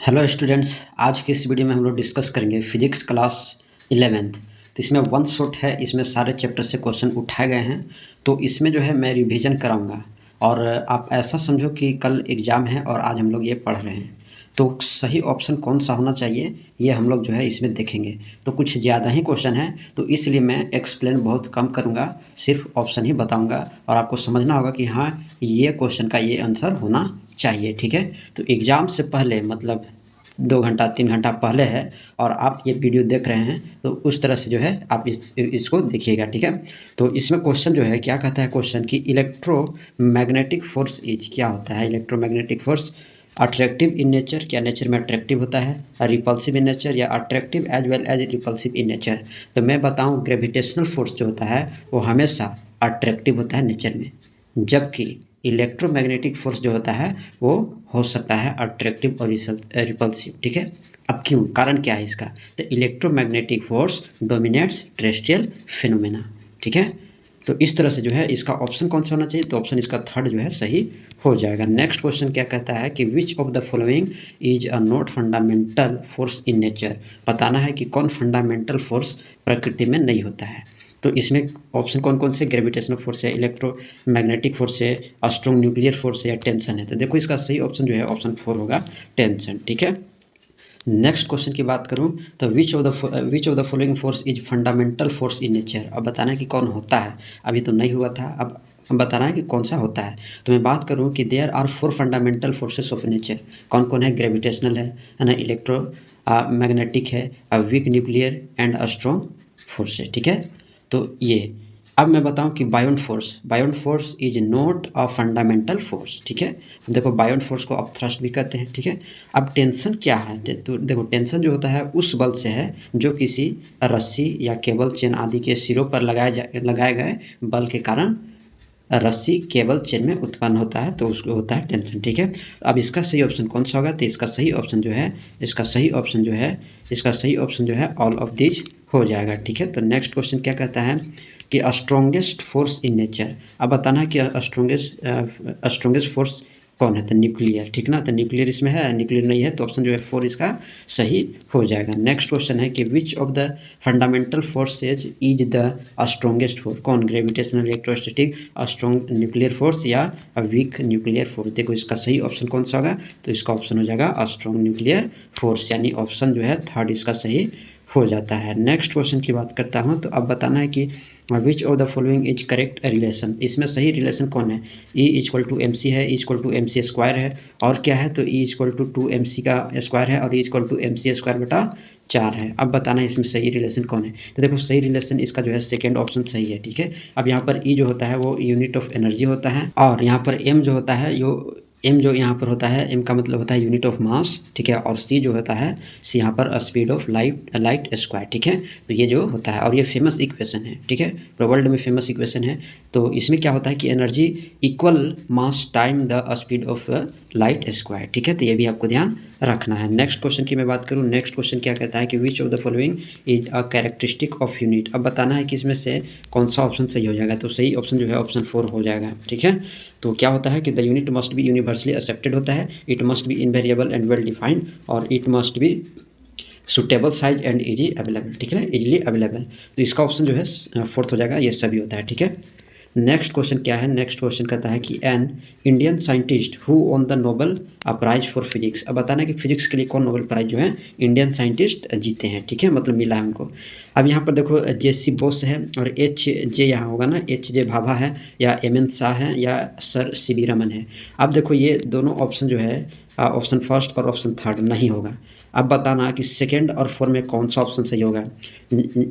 Hello students, आज की इस वीडियो में हम लोग डिस्कस करेंगे फिजिक्स क्लास 11th। तो इसमें वन शॉट है, इसमें सारे चैप्टर से क्वेश्चन उठाए गए हैं। तो इसमें जो है मैं रिवीजन कराऊंगा और आप ऐसा समझो कि कल एग्ज़ाम है और आज हम लोग ये पढ़ रहे हैं। तो सही ऑप्शन कौन सा होना चाहिए ये हम लोग जो है इसमें देखेंगे। तो कुछ ज़्यादा ही क्वेश्चन है, तो इसलिए मैं एक्सप्लेन बहुत कम करूँगा, सिर्फ ऑप्शन ही बताऊँगा और आपको समझना होगा कि हाँ, ये क्वेश्चन का ये आंसर होना चाहिए। ठीक है, तो एग्ज़ाम से पहले मतलब 2 घंटा 3 घंटा पहले है और आप ये वीडियो देख रहे हैं, तो उस तरह से जो है आप इसको देखिएगा। ठीक है, तो इसमें क्वेश्चन जो है क्या कहता है क्वेश्चन कि इलेक्ट्रोमैग्नेटिक फोर्स इज, क्या होता है electromagnetic force? Attractive in nature, क्या नेचर में अट्रैक्टिव होता है? रिपल्सिव इन नेचर या attractive as well as repulsive in nature? तो मैं बताऊं, ग्रेविटेशनल फोर्स जो होता है वो हमेशा अट्रैक्टिव होता है नेचर में, जबकि इलेक्ट्रोमैग्नेटिक फोर्स जो होता है वो हो सकता है अट्रैक्टिव और रिपल्सिव। ठीक है, अब क्यों, कारण क्या है इसका? तो electromagnetic force dominates terrestrial phenomena. ठीक है, तो इस तरह से जो है इसका ऑप्शन कौन सा होना चाहिए? तो ऑप्शन इसका थर्ड जो है सही हो जाएगा। नेक्स्ट क्वेश्चन क्या कहता है कि which of the following is a not fundamental force in nature? बताना है कि कौन फंडामेंटल फोर्स प्रकृति में नहीं होता है। तो इसमें ऑप्शन कौन कौन से? ग्रेविटेशनल फोर्स है, इलेक्ट्रोमैग्नेटिक फोर्स है, स्ट्रॉन्ग न्यूक्लियर फोर्स है या टेंशन है? तो देखो इसका सही ऑप्शन जो है ऑप्शन 4 होगा, टेंशन। ठीक है, नेक्स्ट क्वेश्चन की बात करूं तो विच of the following force is fundamental force in nature? अब बताना है कि कौन होता है, अभी तो नहीं हुआ था, अब हम बताना है कि कौन सा होता है। तो मैं बात करूं कि there are 4 fundamental forces of nature. कौन कौन है? ग्रेविटेशनल है ना, इलेक्ट्रो मैग्नेटिक है, weak nuclear and strong force है। ठीक है, तो ये अब मैं बताऊं कि buoyant force is not a fundamental force. ठीक है, देखो बायोन फोर्स को अब थ्रस्ट भी कहते हैं। ठीक है, अब टेंशन क्या है? तो देखो टेंशन जो होता है उस बल से है जो किसी रस्सी या केबल चेन आदि के सिरों पर लगाए गए बल के कारण रस्सी केबल चेन में उत्पन्न होता है, तो उसको होता है टेंशन। ठीक है, अब इसका सही ऑप्शन कौन सा होगा? तो इसका सही ऑप्शन जो है ऑल ऑफ दिस हो जाएगा। ठीक है, तो नेक्स्ट क्वेश्चन क्या कहता है कि स्ट्रॉन्गेस्ट फोर्स इन नेचर? अब बताना है कि स्ट्रॉन्गेस्ट फोर्स कौन है? तो न्यूक्लियर। ठीक ना, तो न्यूक्लियर इसमें है, न्यूक्लियर नहीं है, तो ऑप्शन जो है 4 इसका सही हो जाएगा। नेक्स्ट क्वेश्चन है कि which of the fundamental forces is the strongest force? कौन? Gravitational, electrostatic, strong nuclear force या वीक न्यूक्लियर फोर्स? देखो इसका सही ऑप्शन कौन सा होगा? तो इसका ऑप्शन हो जाएगा स्ट्रॉन्ग न्यूक्लियर फोर्स, यानी ऑप्शन जो है थर्ड इसका सही हो जाता है। नेक्स्ट क्वेश्चन की बात करता हूँ, तो अब बताना है कि which of the following is correct relation? इसमें सही रिलेशन कौन है? E equal to M C है, E equal to M C square है, और क्या है? तो E इक्वल टू 2mc का स्क्वायर है और E equal to M C square बटा 4 है। अब बताना है इसमें सही रिलेशन कौन है? तो देखो सही रिलेशन इसका जो है सेकेंड ऑप्शन सही है। ठीक है, अब यहाँ पर E जो होता है वो यूनिट ऑफ एनर्जी होता है, और यहाँ पर M जो होता है एम जो यहाँ पर होता है, एम का मतलब होता है यूनिट ऑफ मास। ठीक है, और सी जो होता है, सी यहाँ पर स्पीड ऑफ लाइट स्क्वायर। ठीक है, तो ये जो होता है, और ये फेमस इक्वेशन है। ठीक है, पूरे वर्ल्ड में फेमस इक्वेशन है। तो इसमें क्या होता है कि energy equal mass time the speed of light square. ठीक है, तो ये भी आपको ध्यान रखना है। नेक्स्ट क्वेश्चन की मैं बात करूँ, नेक्स्ट क्वेश्चन क्या कहता है कि which of the following is a characteristic of unit? अब बताना है कि इसमें से कौन सा ऑप्शन सही हो जाएगा। तो सही ऑप्शन जो है ऑप्शन 4 हो जाएगा। ठीक है, तो क्या होता है कि the unit must be universally accepted होता है, it must be invariable and well defined, और it must be suitable size and easy available. ठीक है ना, इजीली अवेलेबल, तो इसका ऑप्शन जो है 4th हो जाएगा, ये सभी होता है। ठीक है, नेक्स्ट क्वेश्चन क्या है? नेक्स्ट क्वेश्चन कहता है कि an Indian scientist who won the Nobel prize for physics? अब बताना है कि फिजिक्स के लिए कौन नोबेल प्राइज जो है इंडियन साइंटिस्ट जीते हैं। ठीक है, मतलब मिला है उनको। अब यहाँ पर देखो JC बोस है और HJ यहाँ होगा ना, HJ भाभा है या MN शाह है या सर CB रमन है। अब देखो ये दोनों ऑप्शन जो है ऑप्शन फर्स्ट और ऑप्शन थर्ड नहीं होगा। अब बताना कि सेकेंड और 4 में कौन सा ऑप्शन सही होगा?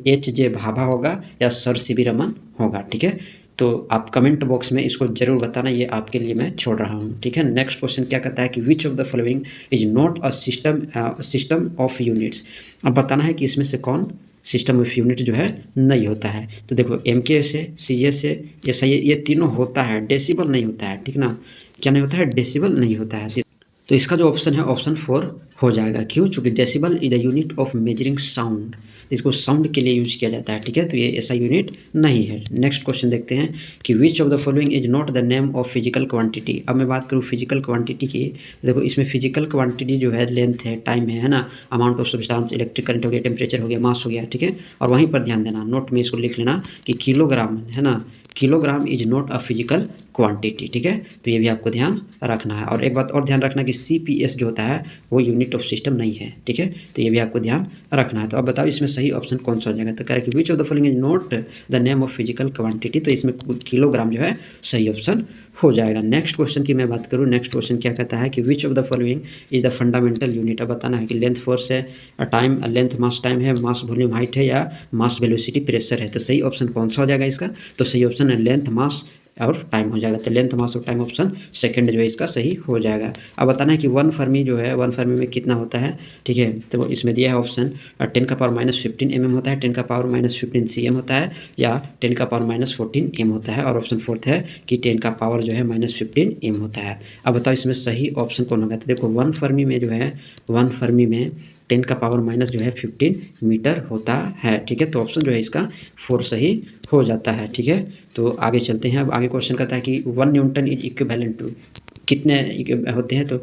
HJ भाभा होगा या सर CB रमन होगा? ठीक है, तो आप कमेंट बॉक्स में इसको जरूर बताना, ये आपके लिए मैं छोड़ रहा हूँ। ठीक है, नेक्स्ट क्वेश्चन क्या कहता है कि which of the following is not a system of units? अब बताना है कि इसमें से कौन सिस्टम ऑफ यूनिट जो है नहीं होता है। तो देखो MK से, CJ से, ये तीनों होता है, डेसिबल नहीं होता है। ठीक ना, क्या नहीं होता है? डेसिबल नहीं होता है। तो इसका जो ऑप्शन है ऑप्शन 4 हो जाएगा। क्यों? चूँकि decibel is the unit of measuring sound, इसको साउंड के लिए यूज किया जाता है, ठीक है, तो ये ऐसा यूनिट नहीं है। नेक्स्ट क्वेश्चन देखते हैं कि which of the following is not the name of physical quantity. अब मैं बात करूँ फिजिकल क्वांटिटी की, देखो इसमें फिजिकल क्वांटिटी जो है लेंथ है, टाइम है ना, amount of substance, electric current हो गया, टेम्परेचर हो गया, मास हो गया, ठीक है, और वहीं पर ध्यान देना, नोट में इसको लिख लेना कि किलोग्राम है ना, kilogram is not a physical quantity, ठीक है, तो ये भी आपको ध्यान रखना है। और एक बात और ध्यान रखना कि CPS जो होता है वो यूनिट ऑफ सिस्टम नहीं है, ठीक है, तो ये भी आपको ध्यान रखना है। तो अब बताओ इसमें सही ऑप्शन कौन सा हो जाएगा, तो कह रहा है कि which of the following is not the name of physical quantity, तो इसमें किलोग्राम जो है सही ऑप्शन हो जाएगा। नेक्स्ट क्वेश्चन की मैं बात करूँ, नेक्स्ट क्वेश्चन क्या कहता है कि which of the following is the fundamental unit. अब बताना है कि लेंथ फोर्स है, टाइम लेंथ मास टाइम है, मास वॉल्यूम हाइट है, या मास वेलोसिटी प्रेशर है, तो सही ऑप्शन कौन सा हो जाएगा इसका, तो सही ऑप्शन है लेंथ मास और टाइम हो जाएगा। तो लेंथ मास और टाइम ऑप्शन सेकंड जो है इसका सही हो जाएगा। अब बताना है कि 1 फर्मी जो है 1 फर्मी में कितना होता है, ठीक है, तो इसमें दिया है ऑप्शन 10⁻⁻15 mm होता है, 10⁻⁻15 cm होता है, या 10⁻⁻14 m होता है, और ऑप्शन फोर्थ है कि 10 का पावर जो है -15 m होता है। अब बताओ इसमें सही ऑप्शन कौन होगा, तो देखो 1 फर्मी में जो है 1 फर्मी में 10 का पावर माइनस जो है 15 मीटर होता है, ठीक है, तो ऑप्शन जो है इसका 4 सही हो जाता है, ठीक है। तो आगे चलते हैं। अब आगे क्वेश्चन कहता है कि 1 न्यूटन इज इक्विवेलेंट टू, कितने होते हैं, तो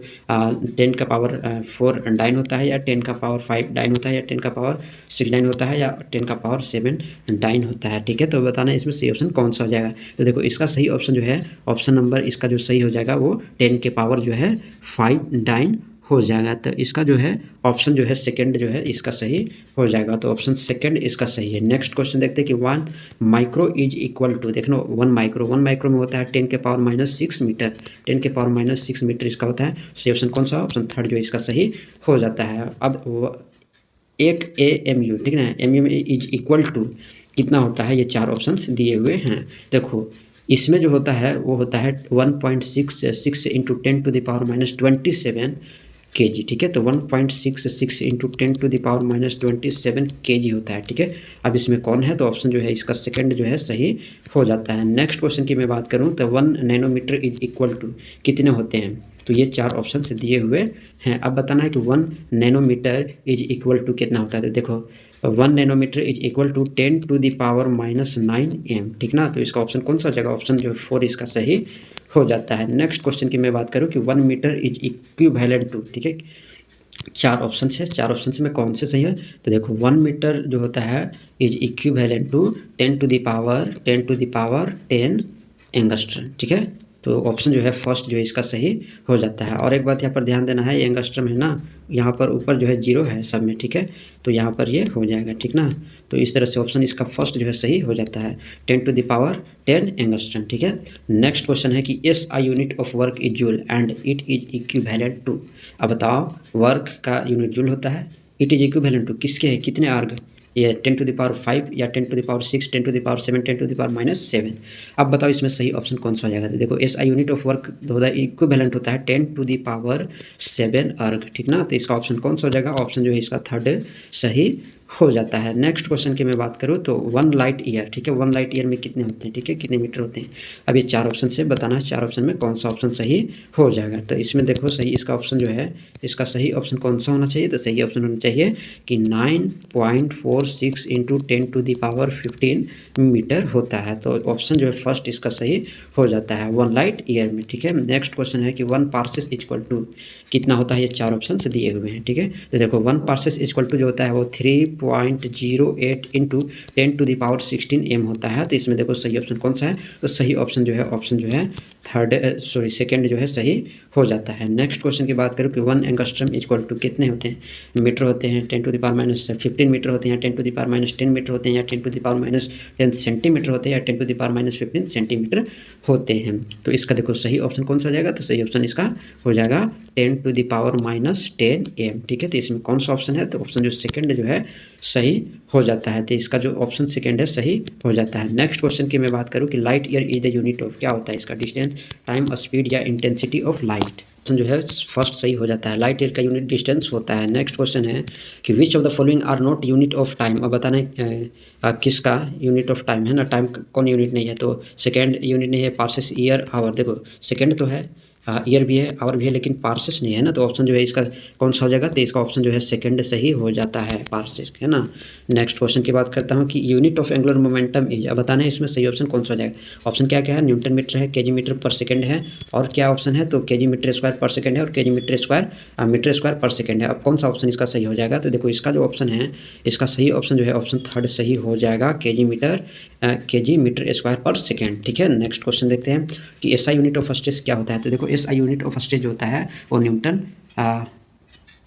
10 का पावर 4 डाइन होता है, या 10 का पावर 5 डाइन होता है, या 10 का पावर 6 डाइन होता है, या 10 का पावर 7 डाइन होता है, ठीक है, तो बताना है इसमें सही ऑप्शन कौन सा हो जाएगा। तो देखो इसका सही ऑप्शन जो है ऑप्शन नंबर इसका जो सही हो जाएगा वो 10 के पावर जो है 5 डाइन हो जाएगा। तो इसका जो है ऑप्शन जो है सेकंड जो है इसका सही हो जाएगा, तो ऑप्शन सेकंड इसका सही है। नेक्स्ट क्वेश्चन देखते हैं कि 1 माइक्रो इज इक्वल टू, देख लो 1 माइक्रो में होता है 10 के पावर -6 मीटर, 10 के पावर -6 मीटर इसका होता है। सही ऑप्शन कौन सा, ऑप्शन थर्ड जो इसका सही हो जाता है। अब एक AMU, ठीक है ना, MU इज इक्वल टू कितना होता है, ये 4 ऑप्शंस दिए हुए हैं। देखो इसमें जो होता है वो होता है 1.66 into 10 to the power -27 kg, ठीक है, तो 1.66 into 10 to the power -27 kg होता है, ठीक है। अब इसमें कौन है, तो ऑप्शन जो है इसका सेकंड जो है सही हो जाता है। नेक्स्ट क्वेश्चन की मैं बात करूं तो 1 नैनोमीटर इज इक्वल टू कितने होते हैं, तो ये 4 ऑप्शन से दिए हुए हैं। अब बताना है कि 1 नैनोमीटर इज इक्वल टू कितना होता है, तो देखो 1 nanometre is equal to 10 to the power -9 m, ठीक ना, तो इसका ऑप्शन कौन सा हो जाएगा, ऑप्शन जो 4 इसका सही हो जाता है। नेक्स्ट क्वेश्चन की मैं बात करूं कि 1 मीटर इज इक्विवेलेंट टू, ठीक है, 4 ऑप्शन है, 4 ऑप्शन में कौन से सही है, तो देखो 1 मीटर जो होता है is equivalent to 10 to the power 10 angstrom, ठीक है, तो ऑप्शन जो है फर्स्ट जो है इसका सही हो जाता है। और एक बात यहाँ पर ध्यान देना है, ये एंगस्ट्रम है ना, यहाँ पर ऊपर जो है 0 है सब में, ठीक है, तो यहाँ पर ये हो जाएगा, ठीक ना, तो इस तरह से ऑप्शन इसका फर्स्ट जो है सही हो जाता है, 10 टू द पावर 10 एंगस्ट्रम, ठीक है। नेक्स्ट क्वेश्चन है कि SI unit of work is joule and it is equivalent to. अब बताओ वर्क का यूनिट जूल होता है, इट इज इक्विवेलेंट टू किसके है, कितने अर्ग, ये 10 टू द पावर 5 या 10 to the power 6, 10 to the power 7, 10 to the power -7। अब बताओ इसमें सही ऑप्शन कौन सा हो जाएगा, तो देखो SI unit of work equivalent होता है 10 टू द पावर 7 अर्ग, ठीक ना, तो इसका ऑप्शन कौन सा हो जाएगा, ऑप्शन जो है इसका थर्ड सही हो जाता है। नेक्स्ट क्वेश्चन की मैं बात करूँ तो 1 लाइट ईयर, ठीक है, 1 लाइट ईयर में कितने होते हैं, ठीक है, कितने मीटर होते हैं। अब ये 4 ऑप्शन से बताना है 4 ऑप्शन में कौन सा ऑप्शन सही हो जाएगा। तो इसमें देखो सही इसका ऑप्शन जो है इसका सही ऑप्शन कौन सा होना चाहिए, तो सही ऑप्शन होना चाहिए कि 9.46 into 10 to the power 15 metre होता है, तो ऑप्शन जो है फर्स्ट इसका सही हो जाता है 1 लाइट ईयर में, ठीक है। नेक्स्ट क्वेश्चन है कि 1 पार्सेस इक्वल टू कितना होता है, ये 4 ऑप्शन से दिए हुए हैं, ठीक है, तो देखो 1 पार्सेस इक्वल टू जो होता है वो 3.08 into 10 to the power 16 m होता है। तो इसमें देखो सही ऑप्शन कौन सा है, तो सही ऑप्शन जो है ऑप्शन जो है सेकंड जो है सही हो जाता है। नेक्स्ट क्वेश्चन की बात करूँ कि 1 एंगस्ट्रम इक्वल टू कितने होते हैं, मीटर होते हैं, 10 टू द पावर -15 मीटर होते हैं, 10 टू द पावर -10 मीटर होते हैं, या 10 टू द पावर -10 सेंटीमीटर होते हैं, या 10 टू द पावर -15 सेंटीमीटर होते हैं। तो इसका देखो सही ऑप्शन कौन सा हो जाएगा, तो सही ऑप्शन इसका हो जाएगा 10 टू द पावर -10 m, ठीक है, तो इसमें कौन सा ऑप्शन है, तो ऑप्शन जो सेकंड जो है सही हो जाता है, तो इसका जो ऑप्शन सेकंड है सही हो जाता है। नेक्स्ट क्वेश्चन की मैं बात करूँ कि light year is the unit of, क्या होता है इसका, डिस्टेंस, टाइम, स्पीड या इंटेंसिटी ऑफ लाइट। ऑप्शन जो है फर्स्ट सही हो जाता है, लाइट ईयर का यूनिट डिस्टेंस होता है। नेक्स्ट क्वेश्चन है कि which of the following are not unit of time. अब बताना है किसका यूनिट ऑफ टाइम है ना, टाइम कौन यूनिट नहीं है, तो सेकेंड यूनिट नहीं है, पार्सेस ईयर आवर, देखो सेकेंड तो है ईयर भी है, आवर भी है, लेकिन पार्सेस नहीं है ना, तो ऑप्शन जो है इसका कौन सा हो जाएगा, तो इसका ऑप्शन जो है सेकंड सही हो जाता है, पार्सेस, है ना। नेक्स्ट क्वेश्चन की बात करता हूँ कि unit of angular momentum is, अब बताना है इसमें सही ऑप्शन कौन सा हो जाएगा। ऑप्शन क्या क्या है, न्यूटन मीटर है, केजी मीटर पर सेकंड है, और क्या ऑप्शन है, तो केजी मीटर स्क्वायर पर सेकंड है, और केजी मीटर स्क्वायर पर सेकंड है। अब कौन सा ऑप्शन इसका सही हो जाएगा, तो देखो इसका जो ऑप्शन है, इसका सही ऑप्शन जो है ऑप्शन थर्ड सही हो जाएगा, KG metre square per second, ठीक है। नेक्स्ट क्वेश्चन देखते हैं कि एसआई यूनिट ऑफ स्ट्रेस क्या होता है, तो देखो एसआई यूनिट ऑफ स्ट्रेस जो होता है वो न्यूटन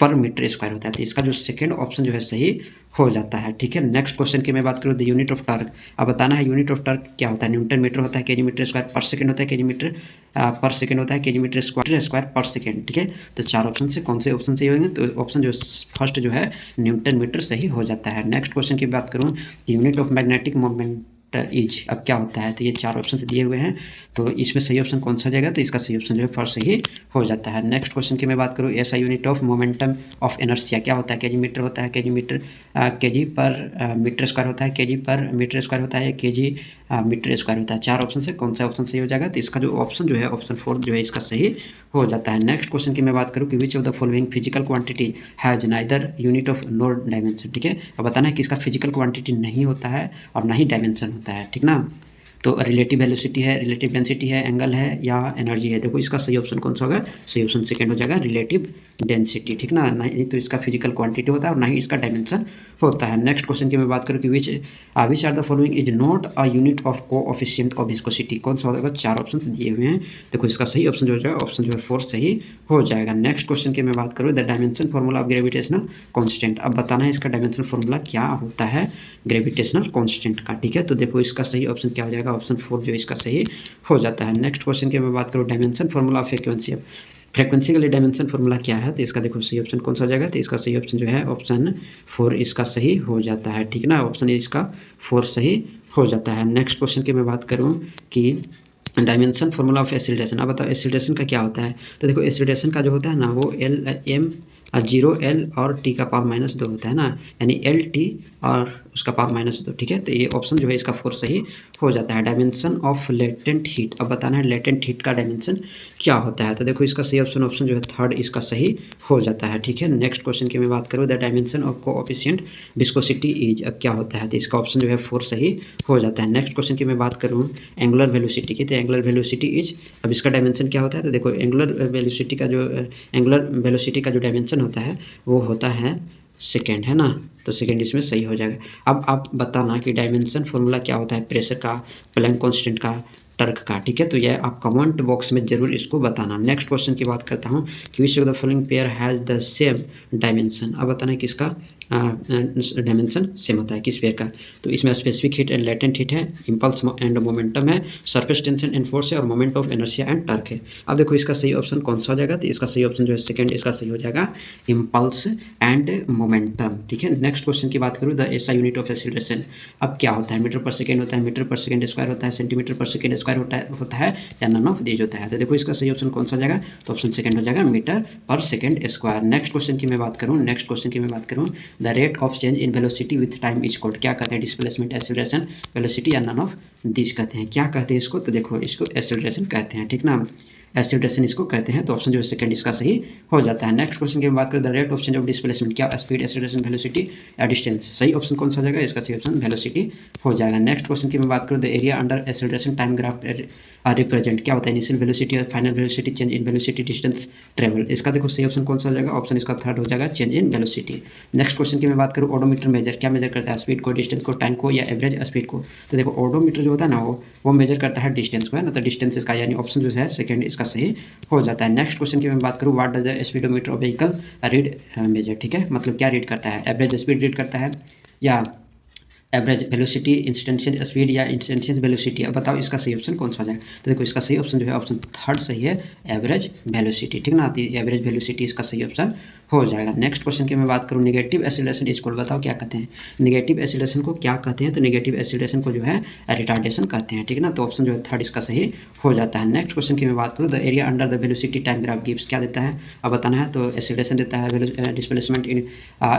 पर मीटर स्क्वायर होता है, तो इसका जो सेकंड ऑप्शन जो है सही हो जाता है, ठीक है। नेक्स्ट क्वेश्चन की मैं बात करूँ द यूनिट ऑफ टॉर्क, अब बताना है यूनिट ऑफ टॉर्क क्या होता है, न्यूटन मीटर होता है, केजी मीटर स्क्वायर पर सेकंड होता है, केजी मीटर पर सेकंड होता है, केजी मीटर स्क्वायर पर सेकंड, ठीक है। तो चार ऑप्शन से कौन से ऑप्शन सही होंगे, तो ऑप्शन जो फर्स्ट जो है न्यूटन मीटर सही हो जाता है। नेक्स्ट क्वेश्चन की बात करूँ unit of magnetic moment is, अब क्या होता है, तो ये चार ऑप्शन से दिए हुए हैं, तो इसमें सही ऑप्शन कौन सा हो जाएगा, तो इसका सही ऑप्शन जो है फर्स्ट सही हो जाता है। नेक्स्ट क्वेश्चन की मैं बात करूँ ऐसा unit of momentum of inertia क्या होता है, केजी मीटर होता है, केजी पर मीटर स्क्वायर होता है, केजी पर मीटर स्क्वायर होता है, केजी मीटर स्क्वायर होता है। चार ऑप्शन से कौन सा ऑप्शन सही हो जाएगा, तो इसका जो ऑप्शन जो है ऑप्शन फोर्थ जो है इसका सही हो जाता है। नेक्स्ट क्वेश्चन की मैं बात करूँ कि which of the following physical quantity has neither unit of nor dimension, ठीक है। अब बताना है कि इसका फिजिकल क्वांटिटी नहीं होता है और ना ही डायमेंशन होता है, ठीक ना। तो रिलेटिव वेलोसिटी है, रिलेटिव डेंसिटी है, एंगल है या एनर्जी है, देखो इसका सही ऑप्शन कौन सा होगा, सही ऑप्शन सेकंड हो जाएगा, रिलेटिव डेंसिटी, ठीक ना। नहीं तो इसका फिजिकल क्वांटिटी होता है और ना ही इसका डायमेंशन होता है। नेक्स्ट क्वेश्चन की मैं बात करूँ कि which are the following is not a unit of coefficient of viscosity, कौन सा होगा, चार ऑप्शन दिए हुए हैं, देखो इसका सही ऑप्शन जो हो जाएगा ऑप्शन जो है फोर्थ सही हो जाएगा। नेक्स्ट क्वेश्चन की मैं बात करूँ the dimension formula of gravitational constant, अब बताना है इसका डायमेंशन फॉर्मूला क्या होता है ग्रेविटेशनल कॉन्स्टेंट का, ठीक है। तो देखो इसका सही ऑप्शन क्या हो जाएगा, ऑप्शन फोर्थ जो इसका सही हो जाता है। नेक्स्ट क्वेश्चन की मैं बात करूँ dimension formula of frequency, frequency के लिए डायमेंशन फॉर्मूला क्या है, तो इसका देखो सही ऑप्शन कौन सा हो जाएगा, तो इसका सही ऑप्शन जो है ऑप्शन फोर इसका सही हो जाता है, ठीक ना, ऑप्शन इसका फोर सही हो जाता है। नेक्स्ट क्वेश्चन की मैं बात करूँ कि डायमेंशन फॉर्मूला ऑफ एसिलेशन, अब बताओ एसिलेशन का क्या होता है, तो देखो एसिलेशन का जो होता है ना वो जीरो एल और टी का पावर -2 होता है ना, यानी एल टी और उसका पावर -2, ठीक है। तो ये ऑप्शन जो है इसका फोर सही हो जाता है। डायमेंशन ऑफ लेटेंट हीट, अब बताना है लेटेंट हीट का डायमेंशन क्या होता है, तो देखो इसका सही ऑप्शन जो है थर्ड इसका सही हो जाता है, ठीक है। नेक्स्ट क्वेश्चन की मैं बात करूँ the dimension of coefficient viscosity is, अब क्या होता है, तो इसका ऑप्शन जो है फोर सही हो जाता है। नेक्स्ट क्वेश्चन की मैं बात करूँ एंगुलर वेलोसिटी की, तो एंगुलर वेलोसिटी इज, अब इसका डायमेंशन क्या होता है, तो देखो एंगुलर वेलोसिटी का जो डायमेंशन होता है वो होता है सेकेंड, है ना, तो सेकेंड इसमें सही हो जाएगा। अब आप बताना कि डायमेंशन फॉर्मूला क्या होता है प्रेशर का, प्लैंक कांस्टेंट का, टर्क का, ठीक है। तो यह आप कमेंट बॉक्स में जरूर इसको बताना। नेक्स्ट क्वेश्चन की बात करता हूँ कि which of the following pair has the same dimension, अब बताना है किसका डायमेंशन सेम होता है, किस पेयर का, तो इसमें specific heat and latent heat है, इम्पल्स एंड मोमेंटम है, सरफेस टेंशन एंड फोर्स है, और moment of inertia and torque है। अब देखो इसका सही ऑप्शन कौन सा हो जाएगा, तो इसका सही ऑप्शन जो है सेकंड इसका सही हो जाएगा, इम्पल्स एंड मोमेंटम, ठीक है। नेक्स्ट क्वेश्चन की बात करूँ the SI unit of acceleration, अब क्या होता है, मीटर पर सेकेंड होता है, मीटर पर सेकेंड स्क्वायर होता है, सेंटीमीटर पर सेकेंड स्क्वायर होता है या नन ऑफ दीज होता है, तो देखो इसका सही ऑप्शन कौन सा हो जाएगा, तो ऑप्शन सेकंड हो जाएगा, metre per second square. Next question की मैं बात करूँ the rate of change in velocity with time is called, क्या कहते हैं, डिस्प्लेसमेंट, एक्सीलरेशन, वेलोसिटी या नन ऑफ दिस कहते हैं, क्या कहते हैं इसको, तो देखो इसको एक्सीलरेशन कहते हैं, ठीक ना, एक्सीलरेशन इसको कहते हैं, तो ऑप्शन जो है सेकंड इसका सही हो जाता है। नेक्स्ट क्वेश्चन की बात करें the rate of change of displacement, क्या स्पीड, एक्सीलरेशन, वेलोसिटी या डिस्टेंस, सही ऑप्शन कौन सा हो जाएगा, इसका सही ऑप्शन वेलोसिटी हो जाएगा। नेक्स्ट क्वेश्चन की मैं बात करूँ the area under acceleration time graph represent, क्या होता है, इनिशियल वेलोसिटी और final velocity, change in velocity, distance travel, इसका देखो सही ऑप्शन कौन सा हो जाएगा, ऑप्शन इसका थर्ड हो जाएगा, change in velocity. Next question की मैं बात करूँ ओडोमीटर मेजर, क्या मेजर करता है, स्पीड को, डिस्टेंस को, टाइम को या एवरेज स्पीड को, तो देखो ओडोमीटर जो होता है ना वो मेजर करता है डिस्टेंस को, है ना, तो डिस्टेंस इसका यानी ऑप्शन जो है सेकंड इसका सही हो जाता है। नेक्स्ट क्वेश्चन की मैं बात करूँ what does the speedometer of vehicle read measure, ठीक है, मतलब क्या रीड करता है, एवरेज स्पीड रीड करता है या एवरेज वेलोसिटी, इंस्टेंटेनियस स्पीड या इंस्टेंटेनियस वेलोसिटी, अब बताओ इसका सही ऑप्शन कौन सा हो जाएगा, तो देखो इसका सही ऑप्शन जो है ऑप्शन थर्ड सही है, एवरेज वेलोसिटी, ठीक ना, तो एवरेज वेलोसिटी इसका सही ऑप्शन हो जाएगा। नेक्स्ट क्वेश्चन की मैं बात करूँ नेगेटिव एक्सीलरेशन इक्वल, बताओ क्या कहते हैं, नेगेटिव एक्सीलरेशन को क्या कहते हैं, तो नेगेटिव एक्सीलरेशन को जो है रिटार्डेशन कहते हैं, ठीक है ना, तो ऑप्शन जो है थर्ड इसका सही हो जाता है। नेक्स्ट क्वेश्चन की मैं बात करूँ the area under the velocity time graph gives, क्या देता है, अब बताना है, तो एक्सीलरेशन देता है, डिस्प्लेसमेंट इन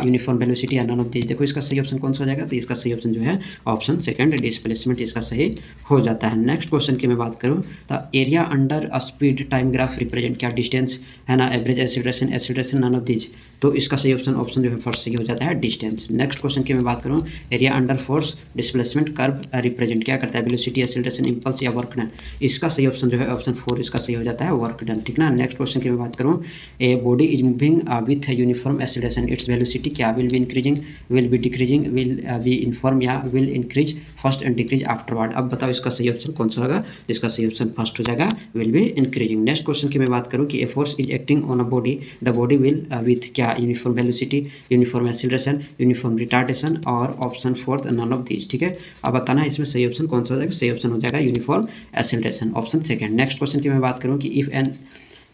यूनिफॉर्म वेलोसिटी या नन ऑफ दिस, देखो इसका सही ऑप्शन कौन सा हो जाएगा, तो इसका सही ऑप्शन जो है ऑप्शन सेकंड डिस्प्लेसमेंट इसका सही हो जाता है। नेक्स्ट क्वेश्चन की मैं बात करूँ तो area under speed time graph represent क्या डिस्टेंस है ना, average acceleration none of these, तो इसका सही ऑप्शन जो है फर्स्ट सही हो जाता है डिस्टेंस। नेक्स्ट क्वेश्चन की मैं बात करूँ area under force displacement curve represent क्या करता है, वेलोसिटी एक्सीलरेशन इंपल्स या वर्क डन, इसका सही ऑप्शन जो है ऑप्शन 4 इसका सही हो जाता है वर्क डन, ठीक ना। नेक्स्ट क्वेश्चन की मैं बात करूँ a body is moving with uniform acceleration its velocity क्या will be increasing, will be decreasing, will be uniform या will increase first and decrease afterward. अब बताओ इसका सही ऑप्शन कौन सा होगा, इसका सही ऑप्शन फर्स्ट हो जाएगा will be increasing. Next question की मैं बात करूँ कि a force is acting on a body the body will with क्या uniform velocity, uniform acceleration, uniform retardation और option fourth none of these, ठीक है। अब बताना इसमें सही ऑप्शन कौन सा हो जाएगा, सही ऑप्शन हो जाएगा uniform acceleration option second. Next question की मैं बात करूँ कि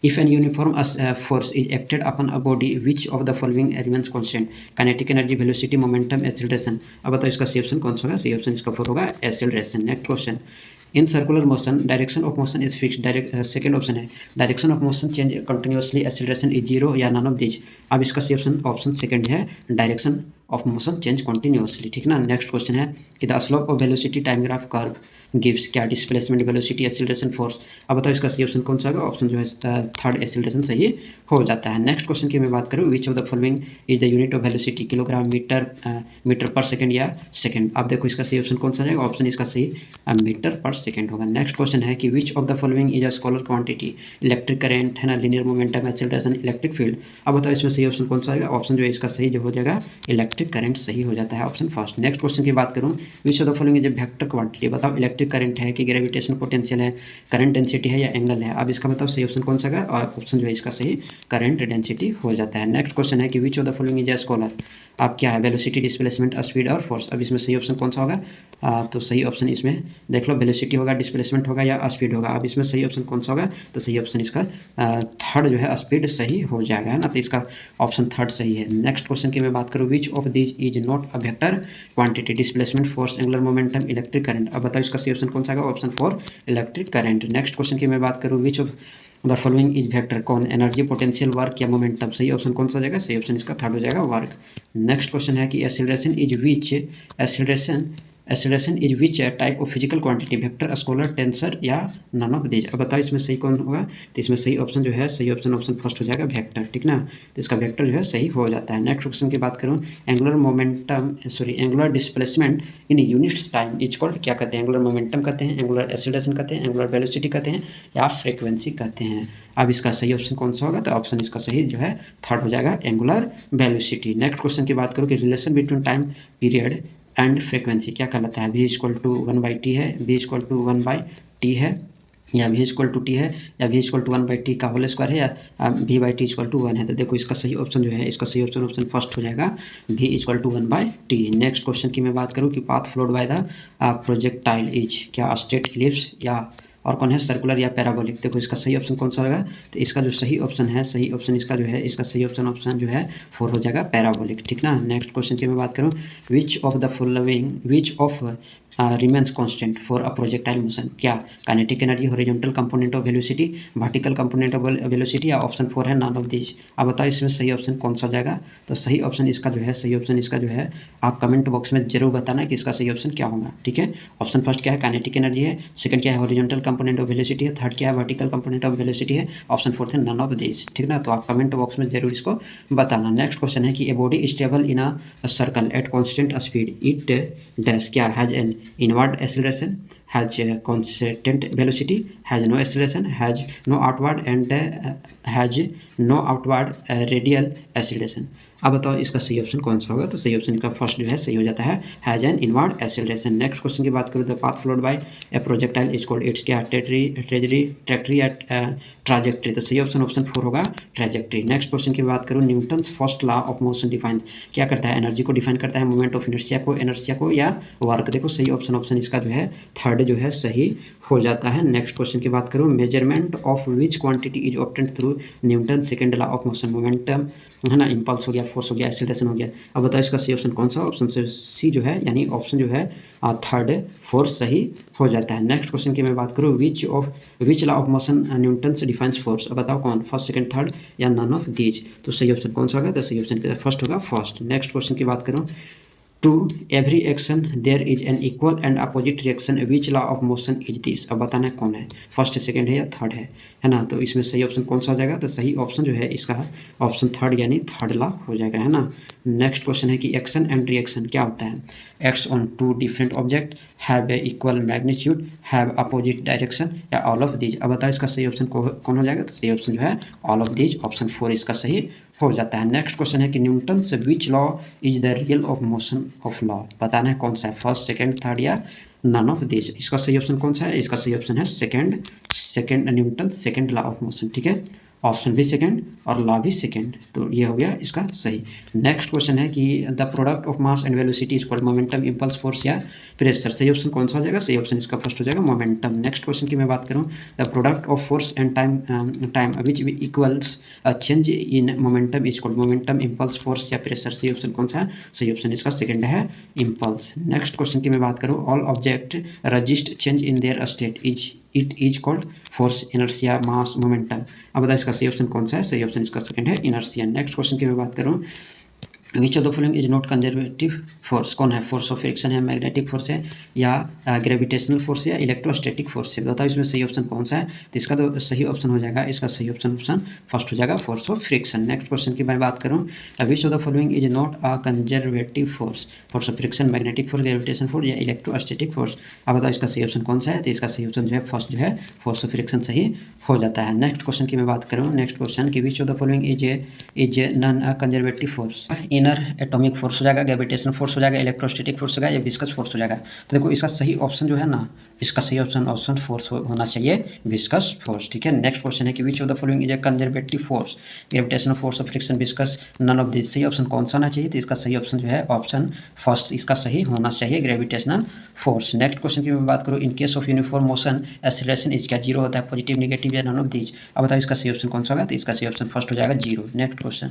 if an uniform force is acted upon a body which of the following remains constant, kinetic energy, velocity, momentum, acceleration। अब बताओ इसका सही ऑप्शन कौन सा होगा, सही ऑप्शन इसका 4 होगा acceleration। Next question in circular motion direction of motion is fixed, second option है direction of motion change continuously, acceleration is zero या नन ऑफ दीज। अब इसका सही ऑप्शन ऑप्शन सेकंड है direction of motion change continuously, ठीक ना। Next question है कि the slope of velocity time graph curve gives क्या डिस्प्लेसमेंट, वेलोसिटी, एक्सीलरेशन, फोर्स। अब बताओ इसका सही ऑप्शन कौन सा होगा, ऑप्शन जो है थर्ड एक्सीलरेशन सही हो जाता है। नेक्स्ट क्वेश्चन की मैं बात करूँ which of the following is the unit of velocity, kilogram, metre per second या सेकंड। अब देखो इसका सही ऑप्शन कौन सा जाएगा, ऑप्शन इसका सही मीटर पर सेकंड होगा। नेक्स्ट क्वेश्चन है कि which of the following is a scalar quantity, electric current है ना, linear momentum, acceleration, electric field. अब बताओ इसमें सही ऑप्शन कौन सा आएगा, ऑप्शन जो है इसका सही जो हो जाएगा इलेक्ट्रिक करंट सही हो जाता है ऑप्शन फर्स्ट। नेक्स्ट क्वेश्चन की बात करूँ which of the following is a vector quantity, बताओ इलेक्ट्रिक करंट है कि ग्रेविटेशन पोटेंशियल है, करंट डेंसिटी है या एंगल है। अब इसका बताओ सही ऑप्शन कौन सा है, और ऑप्शन जो है इसका सही करंट डेंसिटी हो जाता है। नेक्स्ट क्वेश्चन है कि which of the following is a scalar, अब क्या है वेलोसिटी, डिस्प्लेसमेंट, स्पीड और फोर्स। अब इसमें सही ऑप्शन कौन सा होगा, तो सही ऑप्शन इसमें देख लो वेलोसिटी होगा, डिस्प्लेसमेंट होगा या स्पीड होगा। अब इसमें सही ऑप्शन कौन सा होगा, तो सही ऑप्शन इसका थर्ड जो है स्पीड सही हो जाएगा, है ना, तो इसका ऑप्शन थर्ड सही है। नेक्स्ट क्वेश्चन की मैं बात करूँ which of these is not a vector quantity, displacement, force, angular momentum, electric current. अब बताओ इसका सही ऑप्शन कौन सा होगा, option 4 electric current. Next question की मैं बात करूँ which of the following is vector, कौन, एनर्जी, पोटेंशियल, वर्क या मोमेंटम। सही ऑप्शन कौन सा हो जाएगा, सही ऑप्शन इसका थर्ड हो जाएगा वर्क। नेक्स्ट क्वेश्चन है कि acceleration is which type of physical quantity, vector, scalar, tensor या नन ऑफ दीज। अब बताओ इसमें सही कौन होगा, तो इसमें सही ऑप्शन जो है सही ऑप्शन फर्स्ट हो जाएगा वेक्टर, ठीक ना, तो इसका वेक्टर जो है सही हो जाता है। नेक्स्ट क्वेश्चन की बात करूँ angular displacement in units time is called क्या कहते हैं, एंगुलर मोमेंटम कहते हैं, एंगुलर एक्सीलरेशन कहते हैं, एंगुलर वेलोसिटी कहते हैं या फ्रीक्वेंसी कहते हैं। अब इसका सही ऑप्शन कौन सा होगा, तो ऑप्शन इसका सही जो है थर्ड हो जाएगा एंगुलर वेलोसिटी। नेक्स्ट क्वेश्चन की बात करूँ कि relation between time period and frequency क्या कहलाता है, v = 1/t है, v = 1/t है या v = t है या v = 1/t का होल स्क्वायर है या v/t = 1 है। तो देखो इसका सही ऑप्शन जो है इसका सही ऑप्शन फर्स्ट हो जाएगा v = 1/t। नेक्स्ट क्वेश्चन की मैं बात करूँ कि path followed by the projectile is क्या स्ट्रेट, इलिप्स या और कौन है सर्कुलर या पैराबोलिक। देखो इसका सही ऑप्शन कौन सा होगा, तो इसका जो सही ऑप्शन है सही ऑप्शन इसका जो है इसका सही ऑप्शन जो है 4 हो जाएगा पैराबोलिक, ठीक ना। नेक्स्ट क्वेश्चन की मैं बात करूँ which of remains constant for a projectile motion, क्या kinetic energy, horizontal component of velocity, vertical component of velocity या ऑप्शन 4 है नन ऑफ दिस। अब बताओ इसमें सही ऑप्शन कौन सा जाएगा, तो सही ऑप्शन इसका जो है सही ऑप्शन इसका जो है आप कमेंट बॉक्स में जरूर बताना कि इसका सही ऑप्शन क्या होगा, ठीक है। ऑप्शन फर्स्ट क्या है काइनेटिक एनर्जी है, सेकंड क्या है हॉरिजॉन्टल कंपोनेंट ऑफ वेलोसिटी है, थर्ड क्या है वर्टिकल कंपोनेंट ऑफ वेलोसिटी है, ऑप्शन 4 है नन ऑफ दिस, ठीक ना। तो आप कमेंट बॉक्स में जरूर इसको बताना। नेक्स्ट क्वेश्चन है कि a body stable in a circle at constant speed it dash क्या has an inward acceleration, has constant velocity, has no acceleration, has no outward and has no outward radial acceleration। अब बताओ इसका सही option कौन सा होगा, तो सही ऑप्शन का फर्स्ट जो है सही हो जाता है has an inward acceleration. Next question की बात करूँ तो path followed by a projectile is called its क्या ट्रैजेक्टरी या ट्राजेक्टरी, तो सही ऑप्शन 4 होगा ट्रैजेक्टरी। नेक्स्ट क्वेश्चन की बात करूँ Newton's first law of motion define क्या करता है, एनर्जी को डिफाइन करता है, मोमेंट ऑफ इनर्शिया को या वर्क। देखो सही ऑप्शन इसका जो है थर्ड जो है सही हो जाता है। नेक्स्ट क्वेश्चन की बात करूँ measurement of which quantity is obtained through Newton second law of motion, momentum है ना, इंपल्स हो गया, फोर्स हो गया, एक्सीलरेशन हो गया। अब बताओ इसका सही ऑप्शन कौन सा, ऑप्शन सी जो है यानी ऑप्शन जो है थर्ड फोर्स सही हो जाता है। नेक्स्ट क्वेश्चन की मैं बात करूँ which law of motion Newton's defines force. अब बताओ कौन, फर्स्ट, सेकंड, थर्ड या नन ऑफ दीज। तो सही ऑप्शन कौन सा होगा, तो सही ऑप्शन फर्स्ट होगा फर्स्ट। नेक्स्ट क्वेश्चन की बात करूँ to every action there is an equal and opposite reaction which law of motion is this. अब बताना है कौन है, फर्स्ट सेकंड है या थर्ड है ना। तो इसमें सही ऑप्शन कौन सा हो जाएगा, तो सही ऑप्शन जो है इसका ऑप्शन थर्ड यानी थर्ड लॉ हो जाएगा, है ना। नेक्स्ट क्वेश्चन है कि एक्शन एंड रिएक्शन क्या होता है। Acts on two different object have a equal magnitude have opposite direction या ऑल ऑफ दीज। अब बताओ इसका सही ऑप्शन कौन हो जाएगा, तो सही ऑप्शन जो है ऑल ऑफ दीज, ऑप्शन 4 इसका सही हो जाता है। नेक्स्ट क्वेश्चन है कि Newton's which law is the real of motion of law. बताना है कौन सा है, फर्स्ट सेकंड थर्ड या नन ऑफ दिस। इसका सही ऑप्शन कौन सा है, इसका सही ऑप्शन है second Newton second law of motion, ठीक है। ऑप्शन भी सेकंड और लॉ भी सेकंड, तो ये हो गया इसका सही। नेक्स्ट क्वेश्चन है कि the product of mass and velocity is called momentum, impulse, force या प्रेशर। सही ऑप्शन कौन सा हो जाएगा, सही ऑप्शन इसका फर्स्ट हो जाएगा मोमेंटम। नेक्स्ट क्वेश्चन की मैं बात करूँ, the product of force and time which equals change in momentum is called momentum, impulse, force या प्रेशर। सही ऑप्शन कौन सा है, सही ऑप्शन इसका सेकंड है इंपल्स। नेक्स्ट क्वेश्चन की मैं बात करूँ, all object resist change in their state it is called force, inertia, mass, momentum. अब बताओ इसका सही ऑप्शन कौन सा है, सही ऑप्शन इसका सेकंड है इनर्शिया। नेक्स्ट क्वेश्चन की मैं बात करूँ, which of the following is not conservative force. कौन है, फोर्स ऑफ फ्रिक्शन है, मैग्नेटिक फोर्स है या ग्रेविटेशनल फोर्स है या इलेक्ट्रोस्टैटिक फोर्स है। बताओ इसमें सही ऑप्शन कौन सा है, तो इसका तो सही ऑप्शन हो जाएगा, इसका सही ऑप्शन फर्स्ट हो जाएगा force of friction. Next question की मैं बात करूँ, which of the following is not a conservative force, force of friction, magnetic force, gravitation force या इलेक्ट्रोस्टैटिक फोर्स। अब बताओ इसका सही ऑप्शन कौन सा है, तो इसका सही ऑप्शन जो है फर्स्ट जो है फोर्स ऑफ फ्रिक्शन सही हो जाता है। नेक्स्ट क्वेश्चन की मैं बात करूँ, नेक्स्ट क्वेश्चन की विच of the following is non conservative force. Inner atomic force हो जाएगा, ग्रेविटेशनल फोर्स हो जाएगा, इलेक्ट्रोस्टैटिक फोर्स हो जाएगा या विस्कस फोर्स हो जाएगा। तो देखो इसका सही ऑप्शन जो है ना, इसका सही ऑप्शन फोर्स होना चाहिए, विस्कस फोर्स, ठीक है। नेक्स्ट क्वेश्चन है कि which of the following is a conservative force, gravitational force of friction, viscous, none of this. सही ऑप्शन कौन सा होना चाहिए, तो इसका सही ऑप्शन जो है ऑप्शन फर्स्ट इसका सही होना चाहिए, ग्रेविटेशनल फोर्स। नेक्स्ट क्वेश्चन की मैं बात करूँ, in case of uniform motion acceleration is क्या जीरो होता है, पॉजिटिव, नेगेटिव या नन ऑफ दिस। अब बताओ इसका सही ऑप्शन कौन सा होगा, तो इसका सही ऑप्शन फर्स्ट हो जाएगा zero. Next question,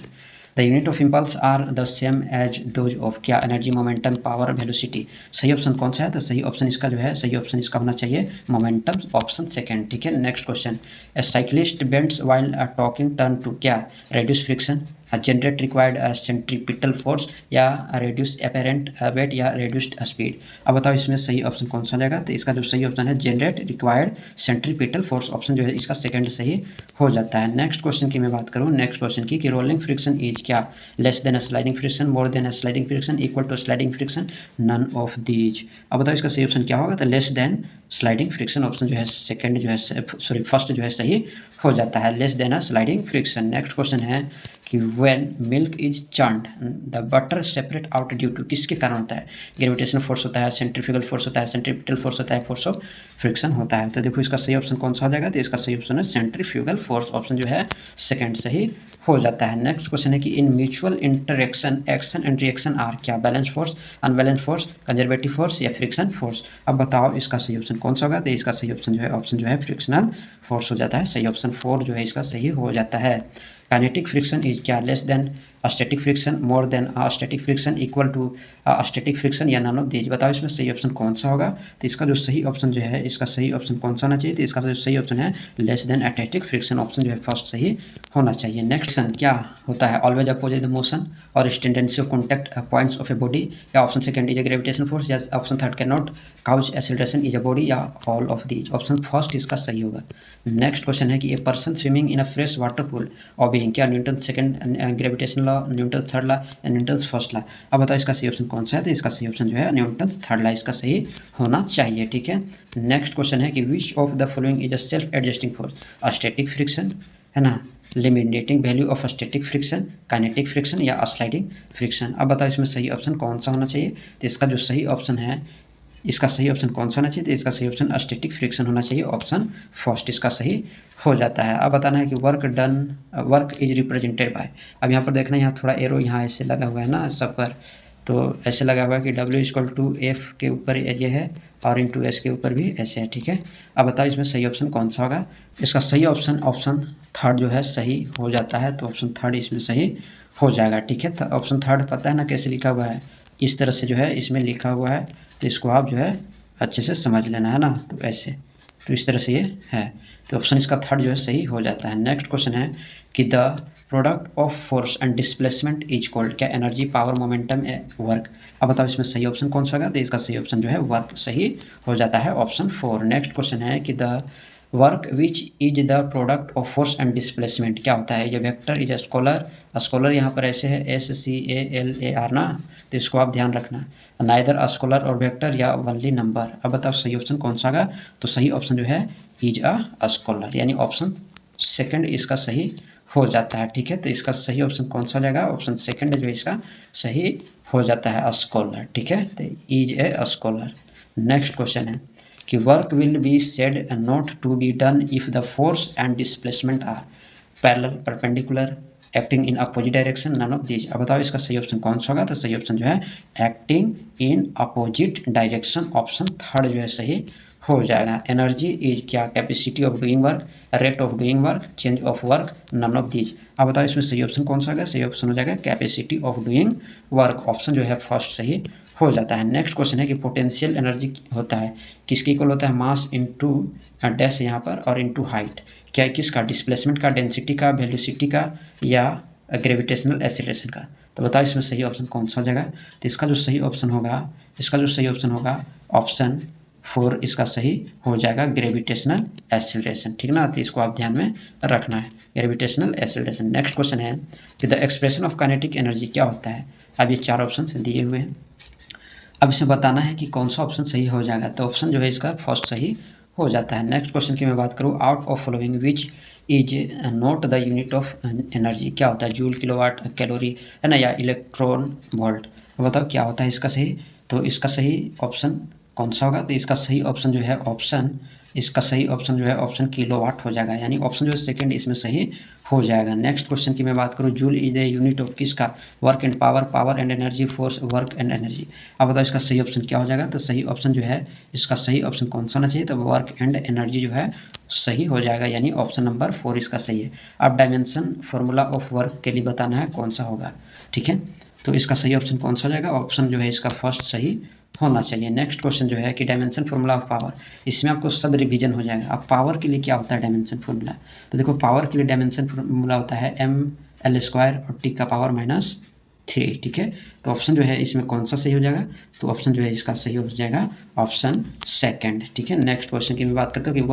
the unit of impulse are the same as those of क्या, एनर्जी, मोमेंटम, पावर, वेलोसिटी। सही ऑप्शन कौन सा है, तो सही ऑप्शन इसका जो है सही ऑप्शन इसका होना चाहिए मोमेंटम, ऑप्शन सेकंड, ठीक है। Next question, a cyclist bends while talking turn to क्या, reduce friction, generate required centripetal force या रेड्यूस अपेरेंट वेट या रेड्यूस्ड स्पीड। अब बताओ इसमें सही ऑप्शन कौन सा लेगा, तो इसका जो सही ऑप्शन है generate required centripetal force, option जो है इसका सेकंड सही हो जाता है। नेक्स्ट क्वेश्चन की मैं बात करूँ, नेक्स्ट क्वेश्चन की कि रोलिंग फ्रिक्शन इज क्या, less than sliding friction, more than sliding friction, equal to sliding friction, none of these. अब बताओ इसका सही ऑप्शन क्या होगा, तो less than sliding friction, option जो है सेकंड जो है सॉरी फर्स्ट जो है सही हो जाता है, less than sliding friction. Next question है कि when milk is churned the butter separate out due to, किसके कारण होता है, ग्रेविटेशनल फोर्स होता है, सेंट्रीफ्यूगल फोर्स होता है, सेंट्रीपिटल फोर्स होता है, फोर्स ऑफ फ्रिक्शन होता है। तो देखो इसका सही ऑप्शन कौन सा हो जाएगा, तो इसका सही ऑप्शन है सेंट्रीफ्यूगल फोर्स, ऑप्शन जो है सेकंड सही हो जाता है। नेक्स्ट क्वेश्चन है कि in mutual interaction action and reaction are क्या, balance force, unbalance force, conservative force या फ्रिक्शन फोर्स। अब बताओ इसका सही ऑप्शन कौन सा होगा, तो इसका सही ऑप्शन जो है फ्रिक्शनल फोर्स हो जाता है, सही ऑप्शन 4 जो है इसका सही हो जाता है। काइनेटिक फ्रिक्शन इज क्या, less than static friction, more than static friction, equal to static friction या नन ऑफ दीज। बताओ इसमें सही ऑप्शन कौन सा होगा, तो इसका जो सही ऑप्शन जो है इसका सही ऑप्शन कौन सा होना चाहिए, तो इसका जो सही ऑप्शन है less than static friction, option जो है फर्स्ट सही होना चाहिए। नेक्स्ट क्या होता है, ऑलवेज अपोजिट द मोशन और इस tendency of contact points of a body, या option second is a gravitation force, या option third can not cause acceleration is a body, या all of these, option first इसका सही होगा। Next question है कि a person swimming in a fresh water pool obeying क्या, Newton second gravitation law, Newton third law या Newton first law. अब बताओ इसका सही ऑप्शन कौन सा है, तो इसका सही ऑप्शन जो है न्यूटन थर्ड लॉ इसका सही होना चाहिए, ठीक है। नेक्स्ट क्वेश्चन है कि which of the following is a self adjusting force, static friction है ना, limiting value of static friction, kinetic friction या स्लाइडिंग फ्रिक्शन। अब बताओ इसमें सही ऑप्शन कौन सा होना चाहिए, तो इसका जो सही ऑप्शन है इसका सही ऑप्शन कौन सा होना चाहिए, तो इसका सही ऑप्शन स्टैटिक फ्रिक्शन होना चाहिए, ऑप्शन फर्स्ट इसका सही हो जाता है। अब बताना है कि वर्क इज रिप्रेजेंटेड बाय, अब यहाँ पर देखना है यहाँ थोड़ा एरो यहाँ ऐसे लगा हुआ है ना सब पर, तो ऐसे लगा हुआ है कि W इक्वल टू एफ के ऊपर ये है और इंटू एस के ऊपर भी ऐसे है, ठीक है। अब बताओ इसमें सही ऑप्शन कौन सा होगा, इसका सही ऑप्शन थर्ड जो है सही हो जाता है, तो ऑप्शन थर्ड इसमें सही हो जाएगा, ठीक है। ऑप्शन थर्ड पता है ना कैसे लिखा हुआ है, इस तरह से जो है इसमें लिखा हुआ है, तो इसको आप जो है अच्छे से समझ लेना है ना, तो ऐसे तो इस तरह से ये है, तो ऑप्शन इसका थर्ड जो है सही हो जाता है। नेक्स्ट क्वेश्चन है कि the product of force and displacement is called, क्या एनर्जी, पावर, मोमेंटम, वर्क। अब बताओ इसमें सही ऑप्शन कौन सा होगा, तो इसका सही ऑप्शन जो है वर्क सही हो जाता है, ऑप्शन 4। नेक्स्ट क्वेश्चन है कि the work which is the product of force and displacement, क्या होता है, ये वेक्टर, इज स्कॉलर। स्कॉलर यहाँ पर ऐसे है SCALAR ना, तो इसको आप ध्यान रखना, नाइदर स्कॉलर और वेक्टर या ओनली नंबर। अब बताओ सही ऑप्शन कौन सा होगा, तो सही ऑप्शन जो है इज अ स्कॉलर, यानी ऑप्शन सेकंड इसका सही हो जाता है। ठीक है, तो इसका सही ऑप्शन कौन सा हो जाएगा, ऑप्शन सेकंड जो इसका सही हो जाता है, स्कॉलर। ठीक है, तो is a scalar. Next question है कि work will be said not to be done if the force and displacement are parallel, perpendicular, acting in opposite direction, none of these. अब बताओ इसका सही ऑप्शन कौन सा होगा, तो सही ऑप्शन जो है acting in opposite direction, option third जो है सही हो जाएगा। एनर्जी इज क्या, capacity of doing work, rate of doing work, change of work, none of these. अब बताओ इसमें सही ऑप्शन कौन सा होगा, सही ऑप्शन हो जाएगा capacity of doing work, option जो है फर्स्ट सही हो जाता है। नेक्स्ट क्वेश्चन है कि पोटेंशियल एनर्जी होता है किसके इक्वल होता है, मास इंटू डैश यहाँ पर और इंटू हाइट, क्या किसका, डिस्प्लेसमेंट का, डेंसिटी का, वेलोसिटी का, या ग्रेविटेशनल एक्सीलरेशन का। तो बताओ इसमें सही ऑप्शन कौन सा हो जाएगा, तो इसका जो सही ऑप्शन होगा ऑप्शन 4 इसका सही हो जाएगा, ग्रेविटेशनल एक्सीलरेशन। ठीक ना, तो इसको आप ध्यान में रखना है, ग्रेविटेशनल एक्सीलरेशन। नेक्स्ट क्वेश्चन है कि the expression of kinetic energy क्या होता है। अब ये 4 ऑप्शन दिए हुए हैं, अब इसे बताना है कि कौन सा ऑप्शन सही हो जाएगा, तो ऑप्शन जो है इसका फर्स्ट सही हो जाता है। नेक्स्ट क्वेश्चन की मैं बात करूँ, out of following which is not the unit of energy, क्या होता है, जूल, किलोवाट, कैलोरी, है ना, या इलेक्ट्रॉन वोल्ट। बताओ क्या होता है इसका सही, तो इसका सही ऑप्शन कौन सा होगा, तो इसका सही ऑप्शन जो है ऑप्शन किलोवाट हो जाएगा, यानी ऑप्शन जो है सेकंड इसमें सही हो जाएगा। नेक्स्ट क्वेश्चन की मैं बात करूँ, joule is the unit of किसका, work and power, power and energy, force, work and energy. अब बताओ इसका सही ऑप्शन क्या हो जाएगा, तो सही ऑप्शन जो है इसका सही ऑप्शन कौन सा होना चाहिए, तो वर्क एंड एनर्जी जो है सही हो जाएगा, यानी ऑप्शन नंबर 4 इसका सही है। अब डायमेंशन फॉर्मूला ऑफ वर्क के लिए बताना है कौन सा होगा। ठीक है, तो इसका सही ऑप्शन कौन सा हो जाएगा, ऑप्शन जो है इसका फर्स्ट सही होना चाहिए। नेक्स्ट क्वेश्चन जो है कि डायमेंशन फॉर्मूला ऑफ पावर, इसमें आपको सब रिवीजन हो जाएगा। अब पावर के लिए क्या होता है डायमेंशन फॉर्मूला, तो देखो पावर के लिए डायमेंशन फॉर्मूला होता है ml² और t का पावर -3। ठीक है, तो ऑप्शन जो है इसमें कौन सा सही हो जाएगा, तो ऑप्शन जो है इसका सही हो जाएगा ऑप्शन सेकंड। ठीक है, नेक्स्ट क्वेश्चन की मैं बात करता हूँ कि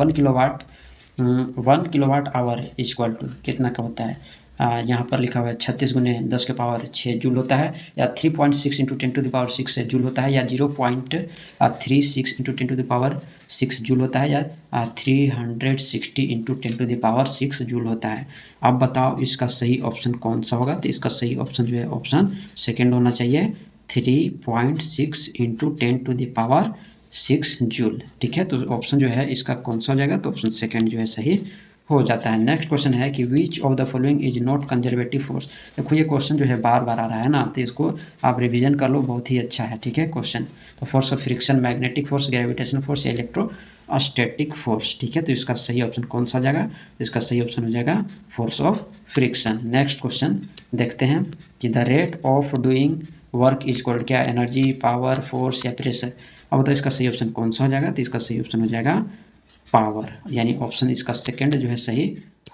1 किलोवाट आवर इक्वल टू कितना का होता है, यहाँ पर लिखा हुआ है 36 गुने 10 के पावर 6 जूल होता है, या 3.6 into 10 to the power 6 joule होता है, या 0.36 into 10 to the power 6 joule होता है, या 360 into 10 to the power 6 joule होता है। अब बताओ इसका सही ऑप्शन कौन सा होगा, तो इसका सही ऑप्शन जो है ऑप्शन सेकेंड होना चाहिए, 3.6 into 10 to the power 6 joule. ठीक है, तो ऑप्शन जो है इसका कौन सा हो जाएगा, तो ऑप्शन सेकेंड जो है सही हो जाता है। नेक्स्ट क्वेश्चन है कि which of the following is not conservative force. देखो ये क्वेश्चन जो है बार बार आ रहा है ना, तो इसको आप रिवीजन कर लो, बहुत ही अच्छा है। ठीक है, क्वेश्चन तो force of friction, magnetic force, gravitational force या इलेक्ट्रोस्टैटिक फोर्स। ठीक है, तो इसका सही ऑप्शन कौन सा हो जाएगा, इसका सही ऑप्शन हो जाएगा force of friction. Next question देखते हैं कि the rate of doing work is called, क्या एनर्जी, पावर, फोर्स या प्रेशर। अब बताओ इसका सही ऑप्शन कौन सा हो जाएगा, तो इसका सही ऑप्शन हो जाएगा पावर, यानी ऑप्शन इसका सेकंड जो है सही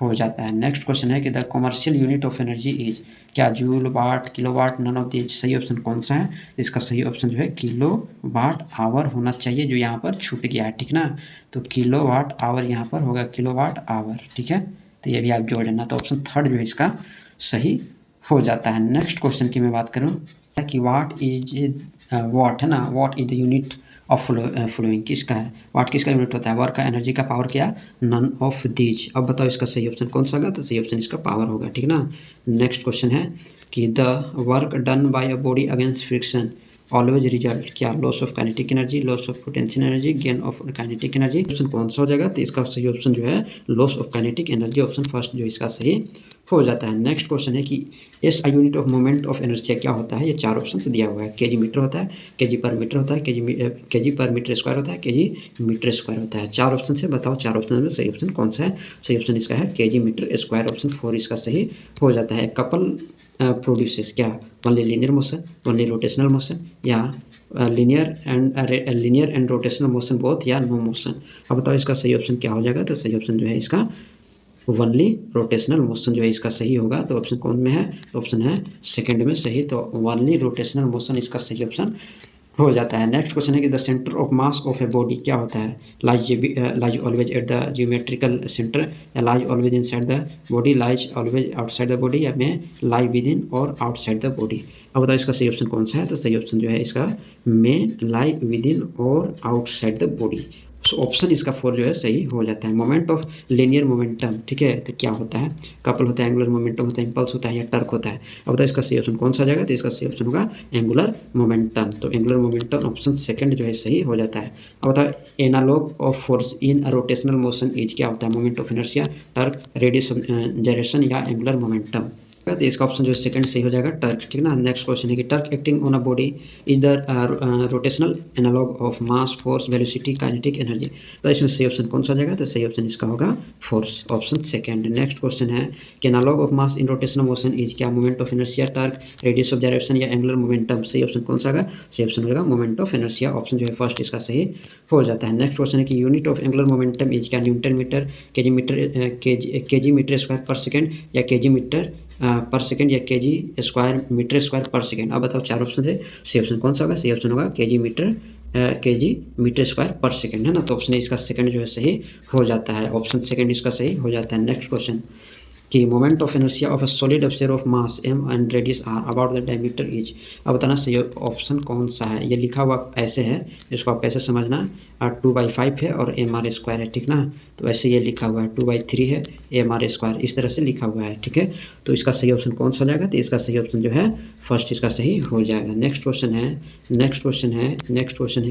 हो जाता है। नेक्स्ट क्वेश्चन है कि the commercial unit of energy is, क्या joule, watt, kilowatt, none of these. सही ऑप्शन कौन सा है, इसका सही ऑप्शन जो है किलोवाट आवर होना चाहिए, जो यहाँ पर छूट गया है। ठीक ना, तो किलोवाट आवर यहाँ पर होगा किलोवाट आवर। ठीक है, तो ये भी आप जोड़ लेना, तो ऑप्शन थर्ड जो है इसका सही हो जाता है। नेक्स्ट क्वेश्चन की मैं बात करूँ कि वाट है ना, watt is the unit of flowing किसका है, वाट किसका यूनिट होता है, वर्क का, एनर्जी का, पावर क्या, नन ऑफ दीज। अब बताओ इसका सही ऑप्शन कौन सा होगा, तो सही ऑप्शन इसका पावर होगा। ठीक ना, नेक्स्ट क्वेश्चन है कि the work done by a body against friction always result, क्या loss of kinetic energy, loss of potential energy, gain of kinetic energy. Option कौन सा हो जाएगा, तो इसका सही ऑप्शन जो है loss of kinetic energy, option first जो इसका सही हो जाता है। नेक्स्ट क्वेश्चन है कि S I unit of moment of energy क्या होता है। ये 4 ऑप्शन दिया हुआ है। केजी मीटर होता है, केजी पर मीटर होता है, केजी पर मीटर स्क्वायर होता है, केजी मीटर स्क्वायर होता है। 4 ऑप्शन से बताओ, 4 ऑप्शन में सही ऑप्शन कौन सा है। सही ऑप्शन इसका है केजी मीटर स्क्वायर, ऑप्शन 4 इसका सही हो जाता है। कपल प्रोड्यूसेस क्या, only linear motion, only rotational motion, या linear and rotational motion both, या नो मोशन। अब बताओ इसका सही ऑप्शन क्या हो जाएगा। तो सही ऑप्शन जो है इसका ओनली रोटेशनल मोशन जो है इसका सही होगा। तो ऑप्शन कौन में है, तो ऑप्शन है सेकंड में सही। तो ओनली रोटेशनल मोशन इसका सही ऑप्शन हो जाता है। नेक्स्ट क्वेश्चन है कि the centre of mass of a body क्या होता है। Lies always at the geometrical centre, या lies always inside the body, lies always outside the body, या में लाई विद इन और आउटसाइड द बॉडी। अब बताओ इसका सही ऑप्शन कौन सा है। तो सही ऑप्शन जो है इसका में लाई विद इन और आउटसाइड द बॉडी। ऑप्शन इसका 4 जो है सही हो जाता है। मोमेंट ऑफ लीनियर मोमेंटम, ठीक है, तो क्या होता है। कपल होता है, एंगुलर मोमेंटम होता है, इम्पल्स होता है, या टर्क होता है। अब बताओ इसका सही ऑप्शन कौन सा जाएगा। तो इसका सही ऑप्शन होगा एंगुलर मोमेंटम। तो एंगुलर मोमेंटम ऑप्शन सेकंड जो है सही हो जाता है। अब बताओ analogue of force in rotational motion is क्या होता है। Moment of inertia, torque, radius of gyration, या एंगुलर मोमेंटम। तो इसका ऑप्शन जो है सेकंड सही हो जाएगा, टर्क, ठीक ना। नेक्स्ट क्वेश्चन है कि torque acting on a body is the rotational analogue of mass, force, velocity, kinetic energy. तो इसमें सही ऑप्शन कौन सा जाएगा। तो सही ऑप्शन इसका होगा force, option second. Next question है कि analogue of mass in rotational motion is क्या, moment of inertia, torque, radius of direction, या एंगुलर मोमेंटम। सही ऑप्शन कौन सा होगा। सही ऑप्शन होगा मोमेंट ऑफ इनर्शिया, ऑप्शन जो है फर्स्ट इसका सही हो जाता है। नेक्स्ट क्वेश्चन है कि unit of angular momentum is क्या, newton metre, kg metre square per second, या केजी मीटर पर सेकेंड, या kg square metre square per second. अब बताओ 4 ऑप्शन से सही ऑप्शन कौन सा होगा। सही ऑप्शन होगा KG metre square per second, है ना। तो ऑप्शन इसका सेकंड जो है सही हो जाता है, ऑप्शन सेकंड इसका सही हो जाता है। नेक्स्ट क्वेश्चन कि moment of inertia of a solid object of mass m and radius r about the diameter is. अब बताना सही ऑप्शन कौन सा है। ये लिखा हुआ ऐसे है, इसको आप ऐसे समझना, 2/5 है और mr स्क्वायर है, ठीक ना। तो ऐसे ये लिखा हुआ है 2/3 है mr स्क्वायर, इस तरह से लिखा हुआ है, ठीक है। तो इसका सही ऑप्शन कौन सा जाएगा। तो इसका सही ऑप्शन जो है फर्स्ट इसका सही हो जाएगा। नेक्स्ट क्वेश्चन है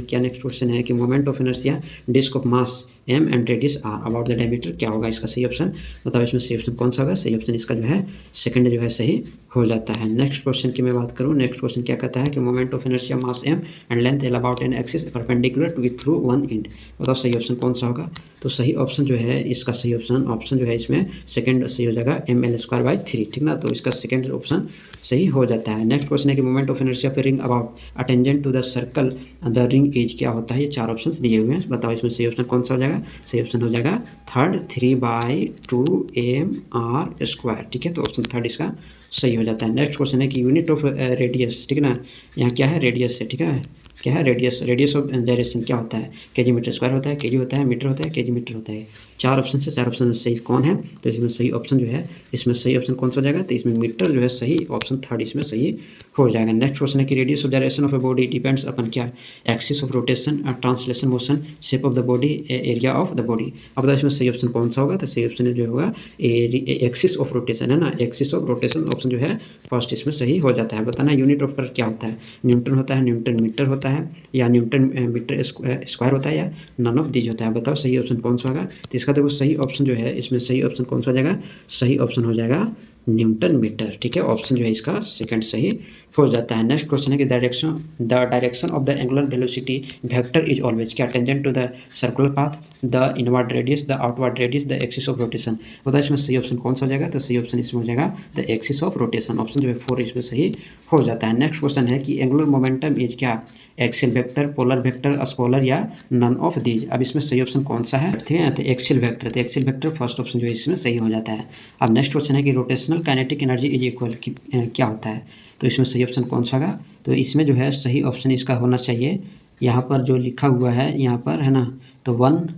क्या, नेक्स्ट क्वेश्चन है कि moment of inertia disc of mass m and radius r about the diameter क्या होगा। इसका सही ऑप्शन बताओ, इसमें सही ऑप्शन कौन सा होगा। सही ऑप्शन इसका जो है सेकंड जो है सही हो जाता है। नेक्स्ट क्वेश्चन की मैं बात करूँ, नेक्स्ट क्वेश्चन क्या कहता है कि moment of inertia mass m and length l about an axis perpendicular to with through one end. बताओ सही ऑप्शन कौन सा होगा। तो सही ऑप्शन जो है इसका सही ऑप्शन जो है इसमें सेकंड सही हो जाएगा ml²/3, ठीक ना। तो इसका सेकंड ऑप्शन सही हो जाता है। नेक्स्ट क्वेश्चन है कि मोमेंट ऑफ इनर्शिया पे ring about a tangent to the circle the ring is क्या होता है। ये 4 ऑप्शन दिए हुए हैं, बताओ इसमें सही ऑप्शन कौन सा हो जाएगा। सही ऑप्शन हो जाएगा थर्ड 3/2mr², ठीक है। तो ऑप्शन थर्ड इसका सही हो जाता है। नेक्स्ट क्वेश्चन है कि यूनिट ऑफ रेडियस, ठीक है ना। यहाँ क्या है, रेडियस है, ठीक है। क्या है रेडियस ऑफ डायरेक्शन क्या होता है। केजी मीटर स्क्वायर होता है, केजी होता है, मीटर होता है, केजी मीटर होता है। 4 ऑप्शन से 4 ऑप्शन में सही कौन है। तो इसमें सही ऑप्शन जो है इसमें सही ऑप्शन कौन सा जाएगा। तो इसमें मीटर जो है सही, ऑप्शन थर्ड इसमें सही हो जाएगा। नेक्स्ट क्वेश्चन है कि radius of direction of a body depends upon क्या, axis of rotation, translation motion, shape of the body, area of the body. अब बताओ इसमें सही ऑप्शन कौन सा होगा। तो सही ऑप्शन जो होगा एक्सिस ऑफ रोटेशन, है ना। एक्सिस ऑफ रोटेशन ऑप्शन जो है फर्स्ट इसमें सही हो जाता है। बताना यूनिट ऑफ क्या होता है। न्यूटन होता है, न्यूटन मीटर होता है, या न्यूटन मीटर स्क्वायर होता है, या नन ऑफ दीज होता है। बताओ सही ऑप्शन कौन सा होगा। तो इसका देखो सही ऑप्शन जो है इसमें सही ऑप्शन कौन सा हो जाएगा। सही ऑप्शन हो जाएगा न्यूटन मीटर, ठीक है। ऑप्शन जो है इसका सेकंड सही हो जाता है। नेक्स्ट क्वेश्चन है कि direction of the angular velocity vector is always क्या, tangent to the circular path, the inward radius, the outward radius, the axis of rotation. बताओ इसमें सही ऑप्शन कौन सा हो जाएगा। तो सही ऑप्शन इसमें हो जाएगा the axis of rotation, option जो है 4 इसमें सही हो जाता है। नेक्स्ट क्वेश्चन है कि एंगुलर मोमेंटम इज क्या, axial vector, polar vector, scalar, या नन ऑफ दीज। अब इसमें सही ऑप्शन कौन सा है, ठीक है। तो एक्सियल वेक्टर, तो एक्सियल वेक्टर फर्स्ट ऑप्शन जो है इसमें सही हो जाता है। अब नेक्स्ट क्वेश्चन है कि rotational kinetic energy is equal क्या होता है। तो इसमें सही ऑप्शन कौन सा होगा। तो इसमें जो है सही ऑप्शन इसका होना चाहिए, यहाँ पर जो लिखा हुआ है यहाँ पर, है ना। तो 1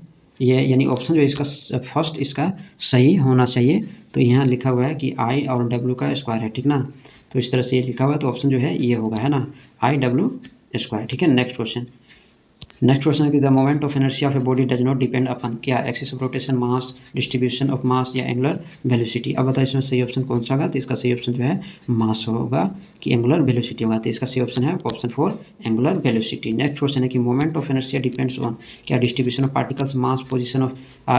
ये यानी ऑप्शन जो इसका फर्स्ट इसका सही होना चाहिए। तो यहाँ लिखा हुआ है कि I और W का स्क्वायर है, ठीक ना। तो इस तरह से ये लिखा हुआ है, तो ऑप्शन जो है ये होगा, है ना, IW स्क्वायर, ठीक है। नेक्स्ट क्वेश्चन नेक्स्ट क्वेश्चन है कि the moment of inertia of a body does not depend upon क्या, axis of rotation, mass, distribution of mass या एंगुलर वेलोसिटी। अब बताओ इसमें सही ऑप्शन कौन सा होगा, तो इसका सही ऑप्शन जो है मास होगा कि एंगुलर वेलोसिटी होगा, तो इसका सही ऑप्शन है option 4 angular velocity. Next question है कि moment of inertia depends on क्या, distribution of particles, mass, position of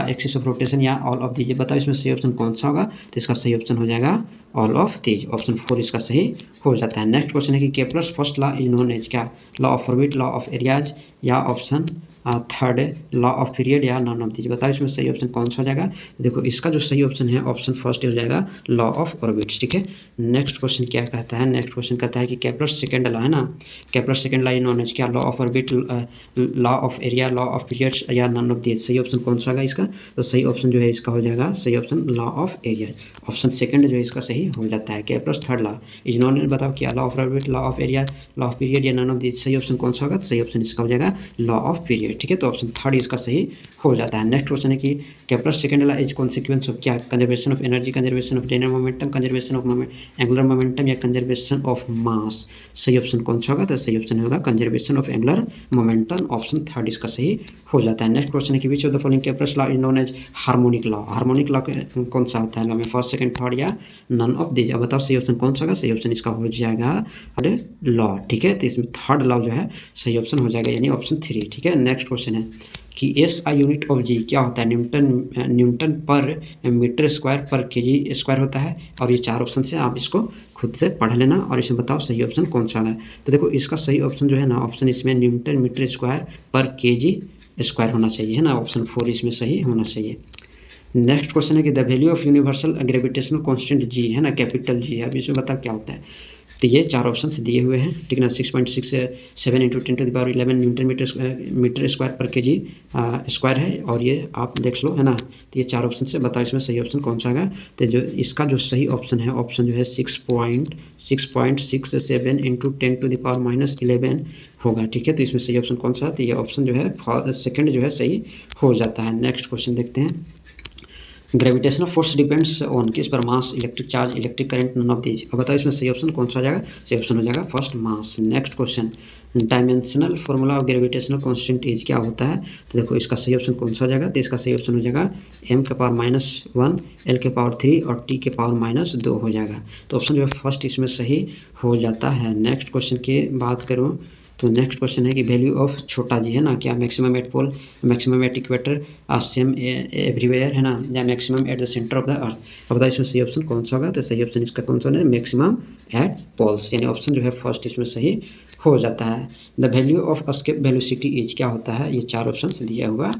axis of rotation या ऑल ऑफ दीज। बताओ इसमें सही ऑप्शन कौन सा होगा, तो इसका सही ऑप्शन हो जाएगा ऑल ऑफ दीज, ऑप्शन 4 इसका सही हो जाता है। नेक्स्ट क्वेश्चन है कि Kepler's first law is known as क्या, law of orbit, law of areas या option third law of period या नॉन ऑफ दीज। बताओ इसमें सही ऑप्शन कौन सा हो जाएगा, देखो इसका जो सही ऑप्शन है ऑप्शन फर्स्ट हो जाएगा लॉ ऑफ ऑर्बिट्स, ठीक है। नेक्स्ट क्वेश्चन क्या कहता है, नेक्स्ट क्वेश्चन कहता है कि केपलर्स सेकंड लॉ है ना, Kepler's second law is known as क्या, law of orbit, law of area, law of periods या नॉन ऑफ दीज। सही ऑप्शन कौन सा होगा इसका, तो सही ऑप्शन जो है इसका हो जाएगा सही option law of area, option second जो है इसका सही हो जाता है। Kepler's third law is known as, बताओ क्या, law of orbit, law of area, law of period या नॉन ऑफ दीज। सही ऑप्शन कौन सा होगा, तो सही ऑप्शन इसका हो जाएगा लॉ ऑफ पीरियड, ठीक है, तो ऑप्शन थर्ड इसका सही हो जाता है। नेक्स्ट क्वेश्चन है कि Kepler's second law is consequence of क्या, conservation of energy, conservation of linear momentum, conservation of angular momentum या कंजर्वेशन ऑफ मास। सही ऑप्शन कौन सा होगा, तो सही ऑप्शन होगा conservation of angular momentum, option third इसका सही हो जाता है। नेक्स्ट क्वेश्चन है कि which of the following Kepler's law is known as harmonic law. Harmonic law कौन सा होता है, लॉ में फर्स्ट सेकंड थर्ड या नन ऑफ दीज। अब बताओ सही ऑप्शन कौन सा होगा, सही ऑप्शन इसका हो जाएगा थर्ड लॉ, ठीक है, तो इसमें थर्ड लॉ जो है सही ऑप्शन हो जाएगा यानी ऑप्शन 3, ठीक है। नेक्स्ट क्वेश्चन है कि SI यूनिट ऑफ जी क्या होता है, न्यूटन पर मीटर स्क्वायर पर केजी स्क्वायर होता है, और ये 4 ऑप्शन से आप इसको खुद से पढ़ लेना और इसमें बताओ सही ऑप्शन कौन सा है। तो देखो इसका सही ऑप्शन जो है ना, ऑप्शन इसमें न्यूटन मीटर स्क्वायर पर केजी स्क्वायर होना चाहिए है ना, ऑप्शन 4 इसमें सही होना चाहिए। नेक्स्ट क्वेश्चन है कि the value of universal gravitational constant जी है ना, कैपिटल जी है, अब इसमें बता क्या होता है। तो ये 4 ऑप्शन दिए हुए हैं, ठीक है ना, 6.67 × 10⁻11 न्यूटन मीटर स्क्वायर पर केजी स्क्वायर है, और ये आप देख लो है ना। तो ये 4 ऑप्शन से बताओ इसमें सही ऑप्शन कौन सा है, तो जो इसका जो सही ऑप्शन है ऑप्शन जो है 6.67 × 10⁻11 होगा, ठीक है। तो इसमें सही ऑप्शन कौन सा है, तो ये ऑप्शन जो है सेकंड जो है सही हो जाता है। नेक्स्ट क्वेश्चन देखते हैं, ग्रेविटेशनल फोर्स डिपेंड्स ऑन किस पर, mass, electric charge, electric current, none of these. अब बताओ इसमें सही ऑप्शन कौन सा हो जाएगा, सही ऑप्शन हो जाएगा first mass. Next question, dimensional formula of gravitational constant is क्या होता है, तो देखो इसका सही ऑप्शन कौन सा हो जाएगा, तो इसका सही ऑप्शन हो जाएगा m⁻⁻1 l⁻3 और t⁻2 हो जाएगा, तो ऑप्शन जो है फर्स्ट इसमें सही हो जाता है। नेक्स्ट क्वेश्चन की बात करूँ तो नेक्स्ट क्वेश्चन है कि वैल्यू ऑफ छोटा जी है ना, क्या maximum at pole, maximum at equator, same everywhere है ना, या maximum at the centre of the earth. अब बताओ इसमें सही ऑप्शन कौन सा होगा, तो सही ऑप्शन इसका कौन सा है, मैक्सिमम एट पोल्स, यानी ऑप्शन जो है फर्स्ट इसमें सही हो जाता है। The value of escape velocity is क्या होता है, ये 4 ऑप्शन दिया हुआ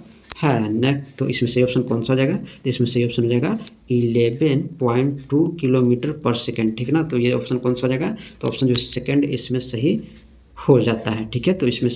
है। नेक्स्ट तो इसमें सही ऑप्शन कौन सा हो जाएगा, तो इसमें सही ऑप्शन हो जाएगा 11.2 किलोमीटर पर सेकेंड, ठीक है ना, तो ये ऑप्शन कौन सा हो जाएगा, तो ऑप्शन जो सेकेंड इसमें सही हो जाता है, ठीक है। तो इसमें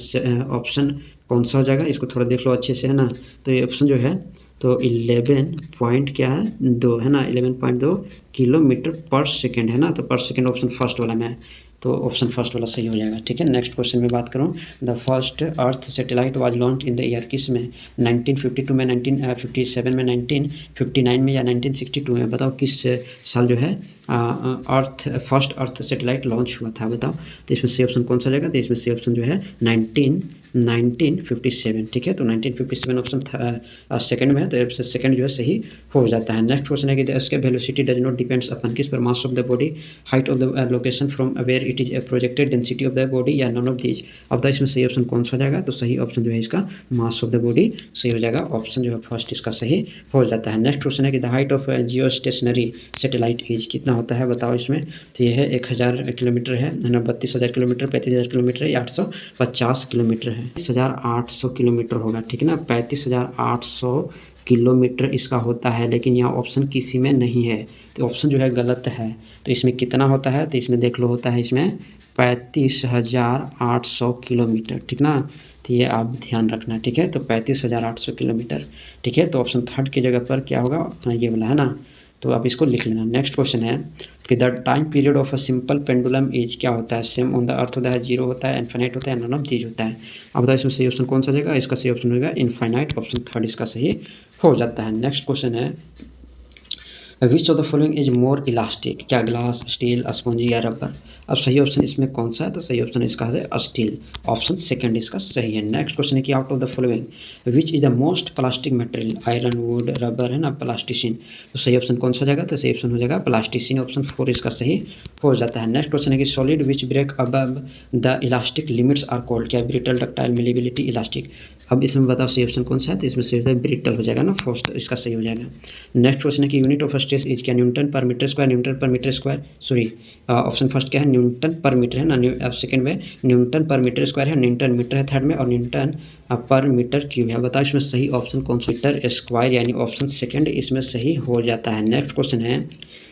ऑप्शन कौन सा हो जाएगा, इसको थोड़ा देख लो अच्छे से है ना, तो ये ऑप्शन जो है तो 11 पॉइंट क्या है 2 है ना, 11.2 किलोमीटर पर सेकेंड है ना, तो पर सेकेंड ऑप्शन फर्स्ट वाला में है, तो ऑप्शन फर्स्ट वाला सही हो जाएगा, ठीक है। नेक्स्ट क्वेश्चन में बात करूँ, the first earth satellite was launch in the year किस में, 1952 में, 1957 में, 1959 में या 1962 में। बताओ किस साल जो है फर्स्ट अर्थ सैटेलाइट लॉन्च हुआ था, बताओ। तो इसमें सही ऑप्शन कौन सा जाएगा, तो इसमें सही ऑप्शन जो है 1957, ठीक है, तो 1957 ऑप्शन सेकंड में है, तो सेकंड जो है सही हो जाता है। नेक्स्ट क्वेश्चन है कि the escape velocity does not depends upon किस पर, mass of the body, height of the location from where it is projected, density of the body या नॉन ऑफ दीज। अब तो इसमें सही ऑप्शन कौन सा जाएगा, तो सही ऑप्शन जो है इसका मास ऑफ द बॉडी सही हो जाएगा, ऑप्शन जो है फर्स्ट इसका सही हो जाता है। नेक्स्ट क्वेश्चन है कि the height of Jio stationery satellite is कितना होता है, बताओ इसमें। तो ये है 1000 किलोमीटर है ना, 32,000 किलोमीटर, 35,000 किलोमीटर या 850 किलोमीटर है, 35,800 किलोमीटर होगा, ठीक है ना, 35,800 किलोमीटर इसका होता है, लेकिन यहाँ ऑप्शन किसी में नहीं है, तो ऑप्शन जो है गलत है। तो इसमें कितना होता है, तो इसमें देख लो होता है इसमें 35,800 किलोमीटर, ठीक ना, तो ये आप ध्यान रखना, ठीक है, तो 35,800 किलोमीटर, ठीक है, तो ऑप्शन थर्ड की जगह पर क्या होगा, ये वाला है ना, तो आप इसको लिख लेना। नेक्स्ट क्वेश्चन है कि the time period of a simple pendulum as क्या होता है, सेम ऑन द अर्थ होता है, जीरो होता है, इनफाइनाइट होता है, नॉन ऑफ दीज होता है। अब बताओ इसमें सही ऑप्शन कौन सा जाएगा, इसका सही ऑप्शन होगा इनफाइनाइट, ऑप्शन थर्ड इसका सही हो जाता है। नेक्स्ट क्वेश्चन है विच of the following is more elastic, क्या ग्लास, स्टील, स्पंजी या रबर। अब सही ऑप्शन इसमें कौन सा है, तो सही ऑप्शन इसका है स्टील, ऑप्शन सेकंड इसका सही है। नेक्स्ट क्वेश्चन है कि out of the following which is the most plastic material, iron, would, rubber है ना, प्लास्टिसिन, तो सही ऑप्शन कौन सा हो जाएगा, तो सही ऑप्शन हो जाएगा प्लास्टिसिन, ऑप्शन 4 इसका सही हो जाता है। नेक्स्ट क्वेश्चन है कि solid which break above the elastic limits are called, क्या ब्रिटल, डक्टाइल, मेलेबिलिटी, इलास्टिक। अब इसमें बताओ सही ऑप्शन कौन सा है, तो इसमें सही होता है ब्रिटल हो जाएगा ना, फर्स्ट इसका सही हो जाएगा। नेक्स्ट क्वेश्चन है कि यूनिट ऑफ स्ट्रेस इज क्या, newton per metre square, newton per metre square, sorry option first क्या है, न्यूटन पर मीटर है ना, सेकंड में न्यूटन पर मीटर स्क्वायर है, न्यूटन मीटर है थर्ड में, और न्यूटन पर मीटर क्यूब है। बताओ इसमें सही ऑप्शन कौन सा, मीटर स्क्वायर यानी ऑप्शन सेकंड इसमें सही हो जाता है। नेक्स्ट क्वेश्चन है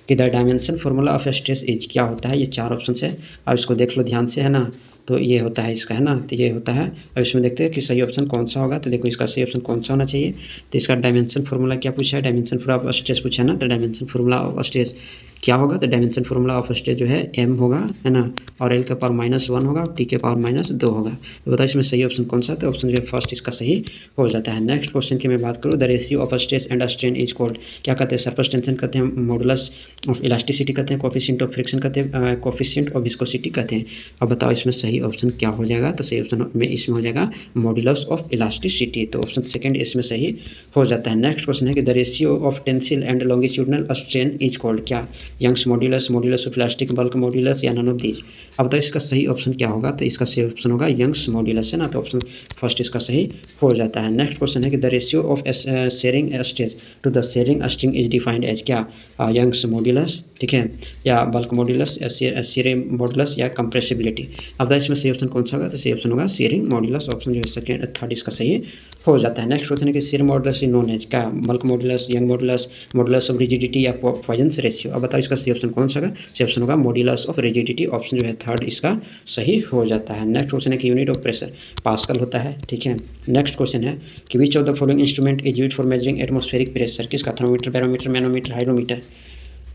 कि the dimension formula of stress is क्या होता है, ये 4 ऑप्शन है, अब इसको देख लो ध्यान से है ना, तो ये होता है इसका है ना, तो ये होता है। अब इसमें देखते हैं कि सही ऑप्शन कौन सा होगा, तो देखो इसका सही ऑप्शन कौन सा होना चाहिए, तो इसका डायमेंशन फार्मूला क्या पूछा है, डायमेंशन फार्मूला ऑफ स्ट्रेस पूछा है ना, तो डायमेंशन फार्मूला ऑफ स्ट्रेस क्या होगा, तो डायमेंशन फार्मूला ऑफ स्ट्रेस जो है m होगा है ना, और l का पावर -1 होगा, t के पावर -2 होगा। तो बताओ इसमें सही ऑप्शन कौन सा, तो ऑप्शन जो है फर्स्ट इसका सही हो जाता है। नेक्स्ट क्वेश्चन की मैं बात करूँ, the ratio of stress and strain is called, क्या कहते हैं, सरफेस टेंशन कहते हैं, मॉडुलस ऑफ इलास्टिसिटी कहते हैं, कोफिशिएंट ऑफ फ्रिक्शन कहते हैं, कोफिशिएंट ऑफ विस्कोसिटी कहते हैं। अब बताओ इसमें सही ऑप्शन क्या हो जाएगा, तो सही ऑप्शन में इसमें हो जाएगा मॉडुलस ऑफ इलास्टिसिटी, तो ऑप्शन सेकंड इसमें सही हो जाता है। नेक्स्ट क्वेश्चन है कि the ratio of tensile and longitudinal strain is called, क्या, Young's modulus, modulus of elastic bulk modulus, या नन ऑफ दीज। अब बताओ इसका सही ऑप्शन क्या होगा, तो इसका सही ऑप्शन होगा यंग्स मॉड्यूलस है ना, तो ऑप्शन फर्स्ट इसका सही हो जाता है। नेक्स्ट क्वेश्चन है कि the ratio of shearing stress to the shearing string is defined as, क्या, यंग्स मॉड्यूलस, ठीक है, या बल्क मॉड्यूलस, शेयरिंग मॉड्यूलस, या कंप्रेसिबिलिटी। अब बताओ इसमें सही ऑप्शन कौन सा होगा, तो सही ऑप्शन होगा शेयरिंग मॉड्यूलस, ऑप्शन जो है सेकंड थर्ड इसका सही हो जाता है। नेक्स्ट क्वेश्चन है कि shearing modulus is known as, क्या, bulk modulus, Young modulus, modulus of rigidity, या पॉइजंस रेशियो। अब बताओ इसका सही ऑप्शन कौन सा होगा, सही ऑप्शन होगा मॉड्यूलस ऑफ रिजिडिटी, ऑप्शन जो है थर्ड इसका सही हो जाता है। नेक्स्ट क्वेश्चन है कि यूनिट ऑफ प्रेशर पास्कल होता है, ठीक है। नेक्स्ट क्वेश्चन है कि which of the following instrument is used for measuring atmospheric pressure, किसका, थर्मोमीटर, बैरोमीटर, मैनोमीटर, हाइड्रोमीटर।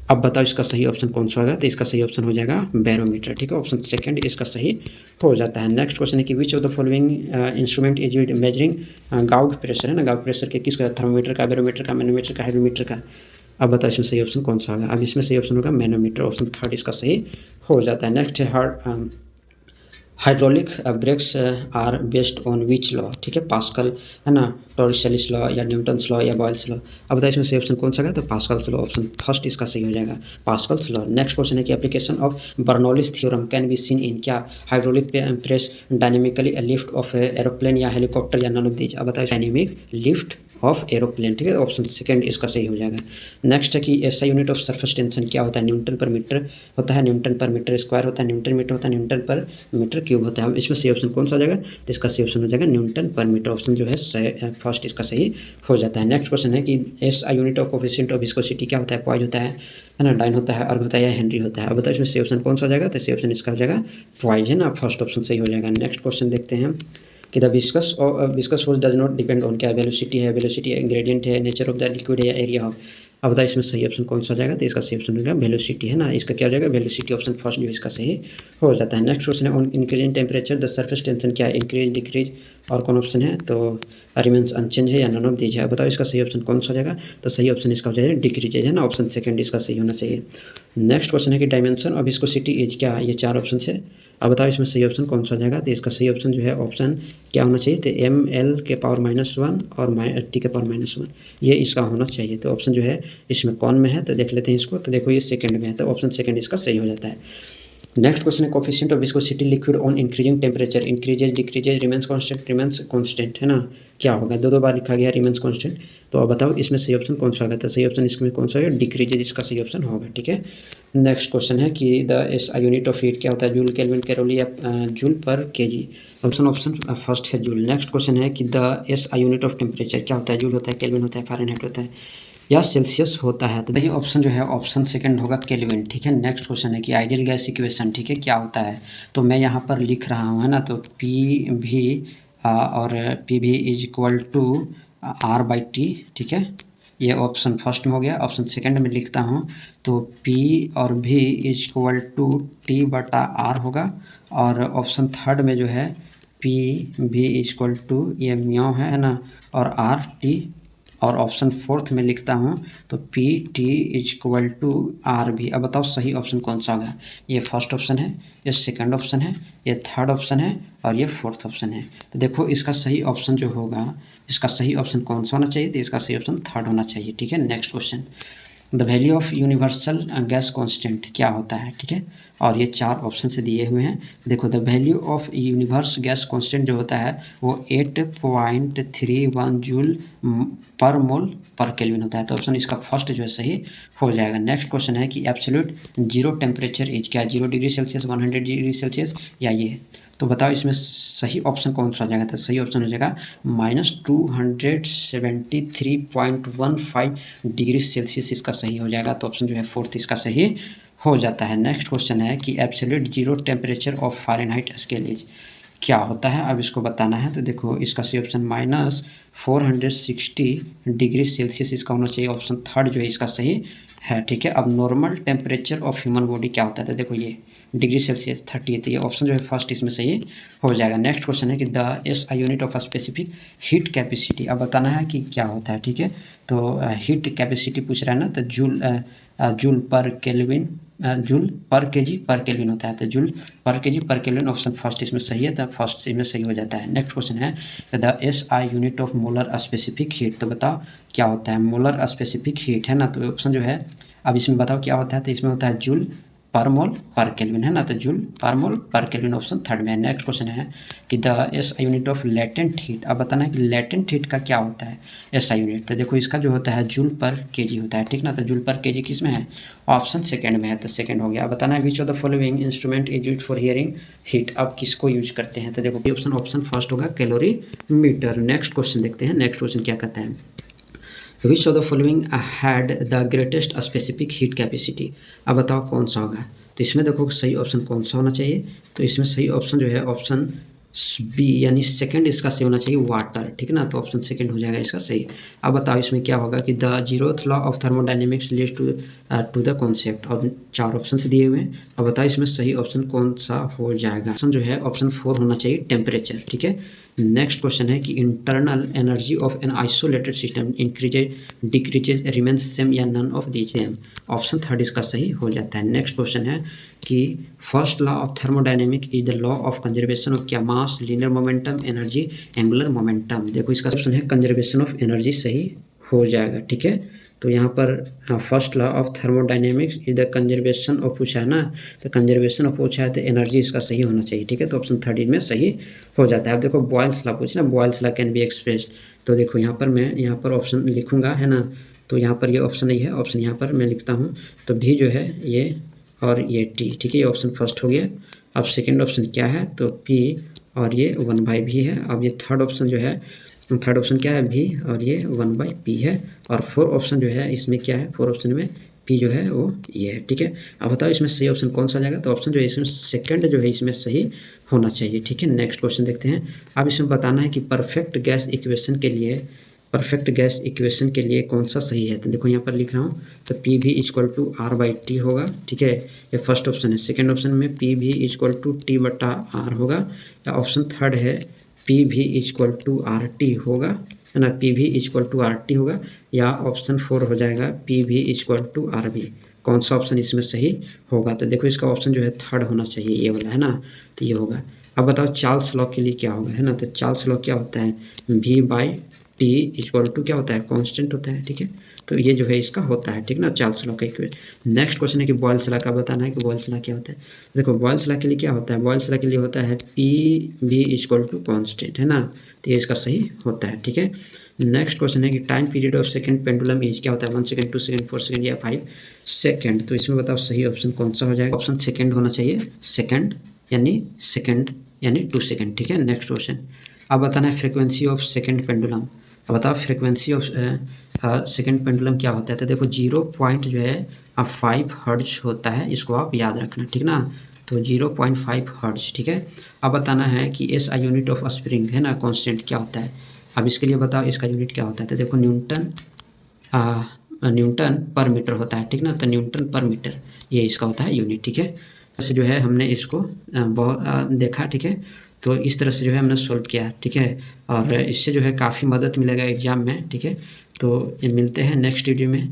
अब बताओ इसका सही ऑप्शन कौन सा होगा, तो इसका सही ऑप्शन हो जाएगा बैरोमीटर, ठीक है, ऑप्शन सेकंड इसका सही हो जाता है। नेक्स्ट क्वेश्चन है कि which of the following instrument is used measuring gourd pressure है ना, गाउड प्रेशर के किसका, थर्मोमीटर का, बैरोमीटर का, मैनोमीटर का, हाइड्रोमीटर का। अब बताओ इसमें सही ऑप्शन कौन सा होगा, अब इसमें सही ऑप्शन होगा मैनोमीटर, ऑप्शन थर्ड इसका सही हो जाता है। नेक्स्ट है hydraulic brakes are based on which law, ठीक है, पास्कल है ना, टॉर्रिसेलिस लॉ, या न्यूटन्स लॉ, या बॉयल्स लॉ। अब बताइए इसमें सही ऑप्शन कौन सा है, तो पास्कल्स लॉ, ऑप्शन फर्स्ट इसका सही हो जाएगा पास्कल्स लॉ। नेक्स्ट क्वेश्चन है कि application of Bernoulli's theorem can be seen in, क्या, hydraulic press, dynamically lift of aeroplane, या हेलीकॉप्टर, या नन ऑफ दीज। अब बताइए डायनेमिक लिफ्ट ऑफ एरोप्लेन, ठीक है, ऑप्शन सेकंड इसका सही हो जाएगा। नेक्स्ट है कि ऐसा यूनिट ऑफ सरफेस टेंशन क्या होता है, न्यूटन पर मीटर होता है, न्यूटन पर मीटर स्क्वायर होता है, न्यूटन मीटर होता है, न्यूटन पर मीटर क्यूब होता है। इसमें सही ऑप्शन कौन सा हो जाएगा, तो इसका सही ऑप्शन हो जाएगा न्यूटन पर मीटर, ऑप्शन जो है फर्स्ट इसका सही हो जाता है। नेक्स्ट क्वेश्चन है कि SI unit of coefficient of viscosity क्या होता है, पॉइज होता है ना, डाइन होता है, अर्ग होता है, या हेनरी होता है। अब बताओ इसमें सही ऑप्शन कौन सा हो जाएगा, तो सही ऑप्शन इसका हो जाएगा पॉइज है ना, फर्स्ट ऑप्शन सही हो जाएगा। नेक्स्ट क्वेश्चन देखते हैं कि the viscous force does not depend on, क्या, वेलोसिटी है, वेलोसिटी इंग्रेडिएंट है, नेचर ऑफ द लिक्विड है, या एरिया ऑफ। अब बताइए इसमें सही ऑप्शन कौन सा हो जाएगा, तो इसका सही ऑप्शन होगा वेलोसिटी है ना, इसका क्या हो जाएगा वेलोसिटी, ऑप्शन फर्स्ट जो इसका सही हो जाता है। नेक्स्ट क्वेश्चन है on increasing temperature the surface tension क्या है, इंक्रीज, डिक्रीज, और कौन ऑप्शन है, तो रिमेन्स अनचेंज है, या नन ऑफ दीज है। बताओ इसका सही ऑप्शन कौन सा हो जाएगा, तो सही ऑप्शन इसका हो जाएगा डिक्रीज है ना, ऑप्शन सेकंड इसका सही होना चाहिए। नेक्स्ट क्वेश्चन है कि डायमेंशन ऑफ विस्कोसिटी इज, क्या, ये 4 ऑप्शन है। अब बताओ इसमें सही ऑप्शन कौन सा हो जाएगा, तो इसका सही ऑप्शन जो है ऑप्शन क्या होना चाहिए, तो ml के पावर -1 और t के पावर -1 ये इसका होना चाहिए। तो ऑप्शन जो है इसमें कौन में है, तो देख लेते हैं इसको, तो देखो ये सेकंड में है, तो ऑप्शन सेकंड इसका सही हो जाता है। नेक्स्ट क्वेश्चन है coefficient of viscosity liquid on increasing temperature, increases, decreases, remains constant, remains constant है ना, क्या होगा, दो बार लिखा गया रिमेंस कांस्टेंट। तो अब बताओ इसमें सही ऑप्शन कौन सा होगा, तो सही ऑप्शन इसमें कौन सा है, डिक्रीजेज इसका सही ऑप्शन होगा, ठीक है। नेक्स्ट क्वेश्चन है कि the SI unit of heat क्या होता है, जूल, केल्विन, कैलोरी, या जूल पर केजी। ऑप्शन फर्स्ट है जूल। नेक्स्ट क्वेश्चन है कि the SI unit of temperature क्या होता है, जूल होता है, केल्विन होता है, फ़ारेनहाइट होता है, या सेल्सियस होता है। तो ये ऑप्शन जो है ऑप्शन सेकंड होगा केल्विन, ठीक है। नेक्स्ट क्वेश्चन है कि आइडियल गैस इक्वेशन, ठीक है, क्या होता है, तो मैं यहाँ पर लिख रहा हूँ है ना, तो PV और PV is equal to R/T, ठीक है, ये ऑप्शन फर्स्ट में हो गया। ऑप्शन सेकंड में लिखता हूँ तो P और V is equal to T/R होगा, और ऑप्शन थर्ड में जो है PV इज इक्वल टू ये म्यू है ना, और RT और ऑप्शन फोर्थ में लिखता हूँ तो P T equal to R B. अब बताओ सही ऑप्शन कौन सा होगा। ये फर्स्ट ऑप्शन है, ये सेकंड ऑप्शन है, ये थर्ड ऑप्शन है और ये फोर्थ ऑप्शन है। तो देखो इसका सही ऑप्शन जो होगा, इसका सही ऑप्शन कौन सा होना चाहिए, तो इसका सही ऑप्शन थर्ड होना चाहिए। ठीक है, next question, the value of universal gas constant क्या होता है। ठीक है, और ये चार ऑप्शन से दिए हुए हैं। देखो the value of universe gas constant जो होता है वो 8.31 जूल पर मोल पर केल्विन होता है। तो ऑप्शन इसका फर्स्ट जो है सही हो जाएगा। नेक्स्ट क्वेश्चन है कि एब्सोल्यूट जीरो टेम्परेचर इज क्या, 0 डिग्री सेल्सियस, 100 डिग्री सेल्सियस या ये। तो बताओ इसमें सही ऑप्शन कौन सा हो जाएगा। तो सही ऑप्शन हो जाएगा -273.15 डिग्री सेल्सियस इसका सही हो जाएगा। तो ऑप्शन जो है फोर्थ इसका सही हो जाता है। नेक्स्ट क्वेश्चन है कि absolute zero temperature of Fahrenheit scale is क्या होता है, अब इसको बताना है। तो देखो इसका सही ऑप्शन -460 डिग्री सेल्सियस इसका होना चाहिए। ऑप्शन थर्ड जो है इसका सही है। ठीक है, अब normal temperature of human body क्या होता है। तो देखो ये डिग्री सेल्सियस 30 है। तो ये ऑप्शन जो है फर्स्ट इसमें सही हो जाएगा। नेक्स्ट क्वेश्चन है कि the SI unit of a specific heat capacity, अब बताना है कि क्या होता है। ठीक है, तो हीट कैपेसिटी पूछ रहा है ना, तो जूल पर केल्विन, जूल पर केजी पर केल्विन होता है। तो जूल पर केजी पर केल्विन ऑप्शन फर्स्ट इसमें सही है, तो फर्स्ट इसमें सही हो जाता है। नेक्स्ट क्वेश्चन है the SI unit of molar specific heat, तो बताओ क्या होता है। मोलर स्पेसिफिक हीट है ना, तो ऑप्शन जो है अब इसमें बताओ क्या होता है। तो इसमें होता है जूल पर मोल पर केल्विन है ना, तो जूल पर मोल पर केल्विन ऑप्शन थर्ड में है। नेक्स्ट क्वेश्चन है कि the SI unit of latent heat, अब बताना है कि लेटेंट हीट का क्या होता है SI यूनिट। तो देखो इसका जो होता है जूल पर केजी होता है। ठीक ना, तो जूल पर केजी किस में है, ऑप्शन सेकंड में है। तो सेकंड हो गया। अब बताना है विच of the following instrument is used for hearing heat, अब किसको यूज करते हैं। तो देखो ये ऑप्शन फर्स्ट होगा कैलोरी मीटर। नेक्स्ट क्वेश्चन देखते हैं। नेक्स्ट क्वेश्चन क्या कहता है, विच of the following had the greatest specific heat capacity, अब बताओ कौन सा होगा। तो इसमें देखो सही ऑप्शन कौन सा होना चाहिए। तो इसमें सही ऑप्शन जो है ऑप्शन बी यानी सेकंड इसका सही होना चाहिए, वाटर। ठीक है ना, तो ऑप्शन सेकंड हो जाएगा इसका सही। अब बताओ इसमें क्या होगा कि the zeroth law of thermodynamics leads to the concept, और चार ऑप्शन से दिए हुए हैं। अब बताओ इसमें सही ऑप्शन कौन सा हो जाएगा। ऑप्शन जो है ऑप्शन 4 होना चाहिए, टेम्परेचर। ठीक है, नेक्स्ट क्वेश्चन है कि internal energy of an isolated system increases decreases remains same या none of these same, option third इसका सही हो जाता है। नेक्स्ट क्वेश्चन है कि first law of thermodynamic is the law of conservation of क्या, mass, linear momentum, energy, angular momentum. देखो इसका ऑप्शन है कंजर्वेशन ऑफ एनर्जी सही हो जाएगा। ठीक है, तो यहाँ पर first law of thermodynamics is the conservation of पूछा है ना, तो कंजर्वेशन ऑफ पूछा है तो एनर्जी इसका सही होना चाहिए। ठीक है, तो ऑप्शन थर्ड में सही हो जाता है। अब देखो बॉयल्स लॉ पूछना, Boyle's law can be expressed, तो देखो यहाँ पर मैं यहाँ पर ऑप्शन लिखूँगा है ना, तो यहाँ पर ये ऑप्शन नहीं है, ऑप्शन यहाँ पर मैं लिखता हूँ। तो भी जो है ये और ये टी। ठीक है, ये ऑप्शन फर्स्ट हो गया। अब सेकेंड ऑप्शन क्या है, तो पी और ये 1/v है। अब ये थर्ड ऑप्शन जो है, थर्ड ऑप्शन क्या है, भी और ये 1/p है। और फोर ऑप्शन जो है इसमें क्या है, फोर ऑप्शन में p जो है वो ये है। ठीक है, अब बताओ इसमें सही ऑप्शन कौन सा जाएगा। तो ऑप्शन जो है इसमें सेकंड जो है इसमें सही होना चाहिए। ठीक है, नेक्स्ट क्वेश्चन देखते हैं। अब इसमें बताना है कि परफेक्ट गैस इक्वेशन के लिए, परफेक्ट गैस इक्वेशन के लिए कौन सा सही है। तो देखो यहाँ पर लिख रहा हूँ, तो पी भी इक्वल टू r/t होगा। ठीक है, ये फर्स्ट ऑप्शन है। सेकेंड ऑप्शन में पी भी इक्वल टू t/r होगा, या ऑप्शन थर्ड है पी भी इक्वल टू RT होगा, है ना, पी भी इक्वल टू RT होगा, या ऑप्शन 4 हो जाएगा पी भी इक्वल टू RB। कौन सा ऑप्शन इसमें सही होगा। तो देखो इसका ऑप्शन जो है थर्ड होना चाहिए, ये वाला है ना, तो ये होगा। अब बताओ चार्ल्स लॉ के लिए क्या होगा, है ना, तो चार्ल्स लॉ क्या होता है, V/T इक्वल टू क्या होता है, कांस्टेंट होता है। ठीक है, तो ये जो है इसका होता है। ठीक ना, चार्ल्स लॉ का इक्वेशन। नेक्स्ट क्वेश्चन है कि बॉयल्स लॉ का बताना है कि बॉयल्स लॉ क्या होता है। देखो बॉयल्स लॉ के लिए क्या होता है, बॉयल्स लॉ के लिए होता है P/V इक्वल टू कांस्टेंट, है ना, तो ये इसका सही होता है। ठीक है, नेक्स्ट क्वेश्चन है कि time period of second pendulum is क्या होता है, 1 सेकंड, 2 सेकंड, 4 सेकंड या 5 सेकंड। तो इसमें बताओ सही ऑप्शन कौन सा हो जाएगा। ऑप्शन सेकंड होना चाहिए, सेकंड यानी 2 सेकंड। ठीक है, नेक्स्ट क्वेश्चन। अब बताना है फ्रीक्वेंसी ऑफ सेकंड पेंडुलम। अब बताओ फ्रीक्वेंसी ऑफ सेकंड पेंडुलम क्या होता है। तो देखो 0 जो है 5 हर्ट्ज होता है, इसको आप याद रखना। ठीक ना, तो 0.5 हर्ट्ज। ठीक है, अब बताना है कि SI यूनिट ऑफ स्प्रिंग, है ना, कांस्टेंट क्या होता है। अब इसके लिए बताओ इसका यूनिट क्या होता है। तो देखो न्यूटन पर मीटर होता है। ठीक ना, तो न्यूटन पर मीटर ये इसका होता है यूनिट। ठीक है, वैसे जो है हमने इसको बहुत देखा। ठीक है, तो इस तरह से जो है हमने सोल्व किया। ठीक है, और इससे जो है काफ़ी मदद मिलेगा एग्जाम में। ठीक है, तो ये मिलते हैं नेक्स्ट वीडियो में।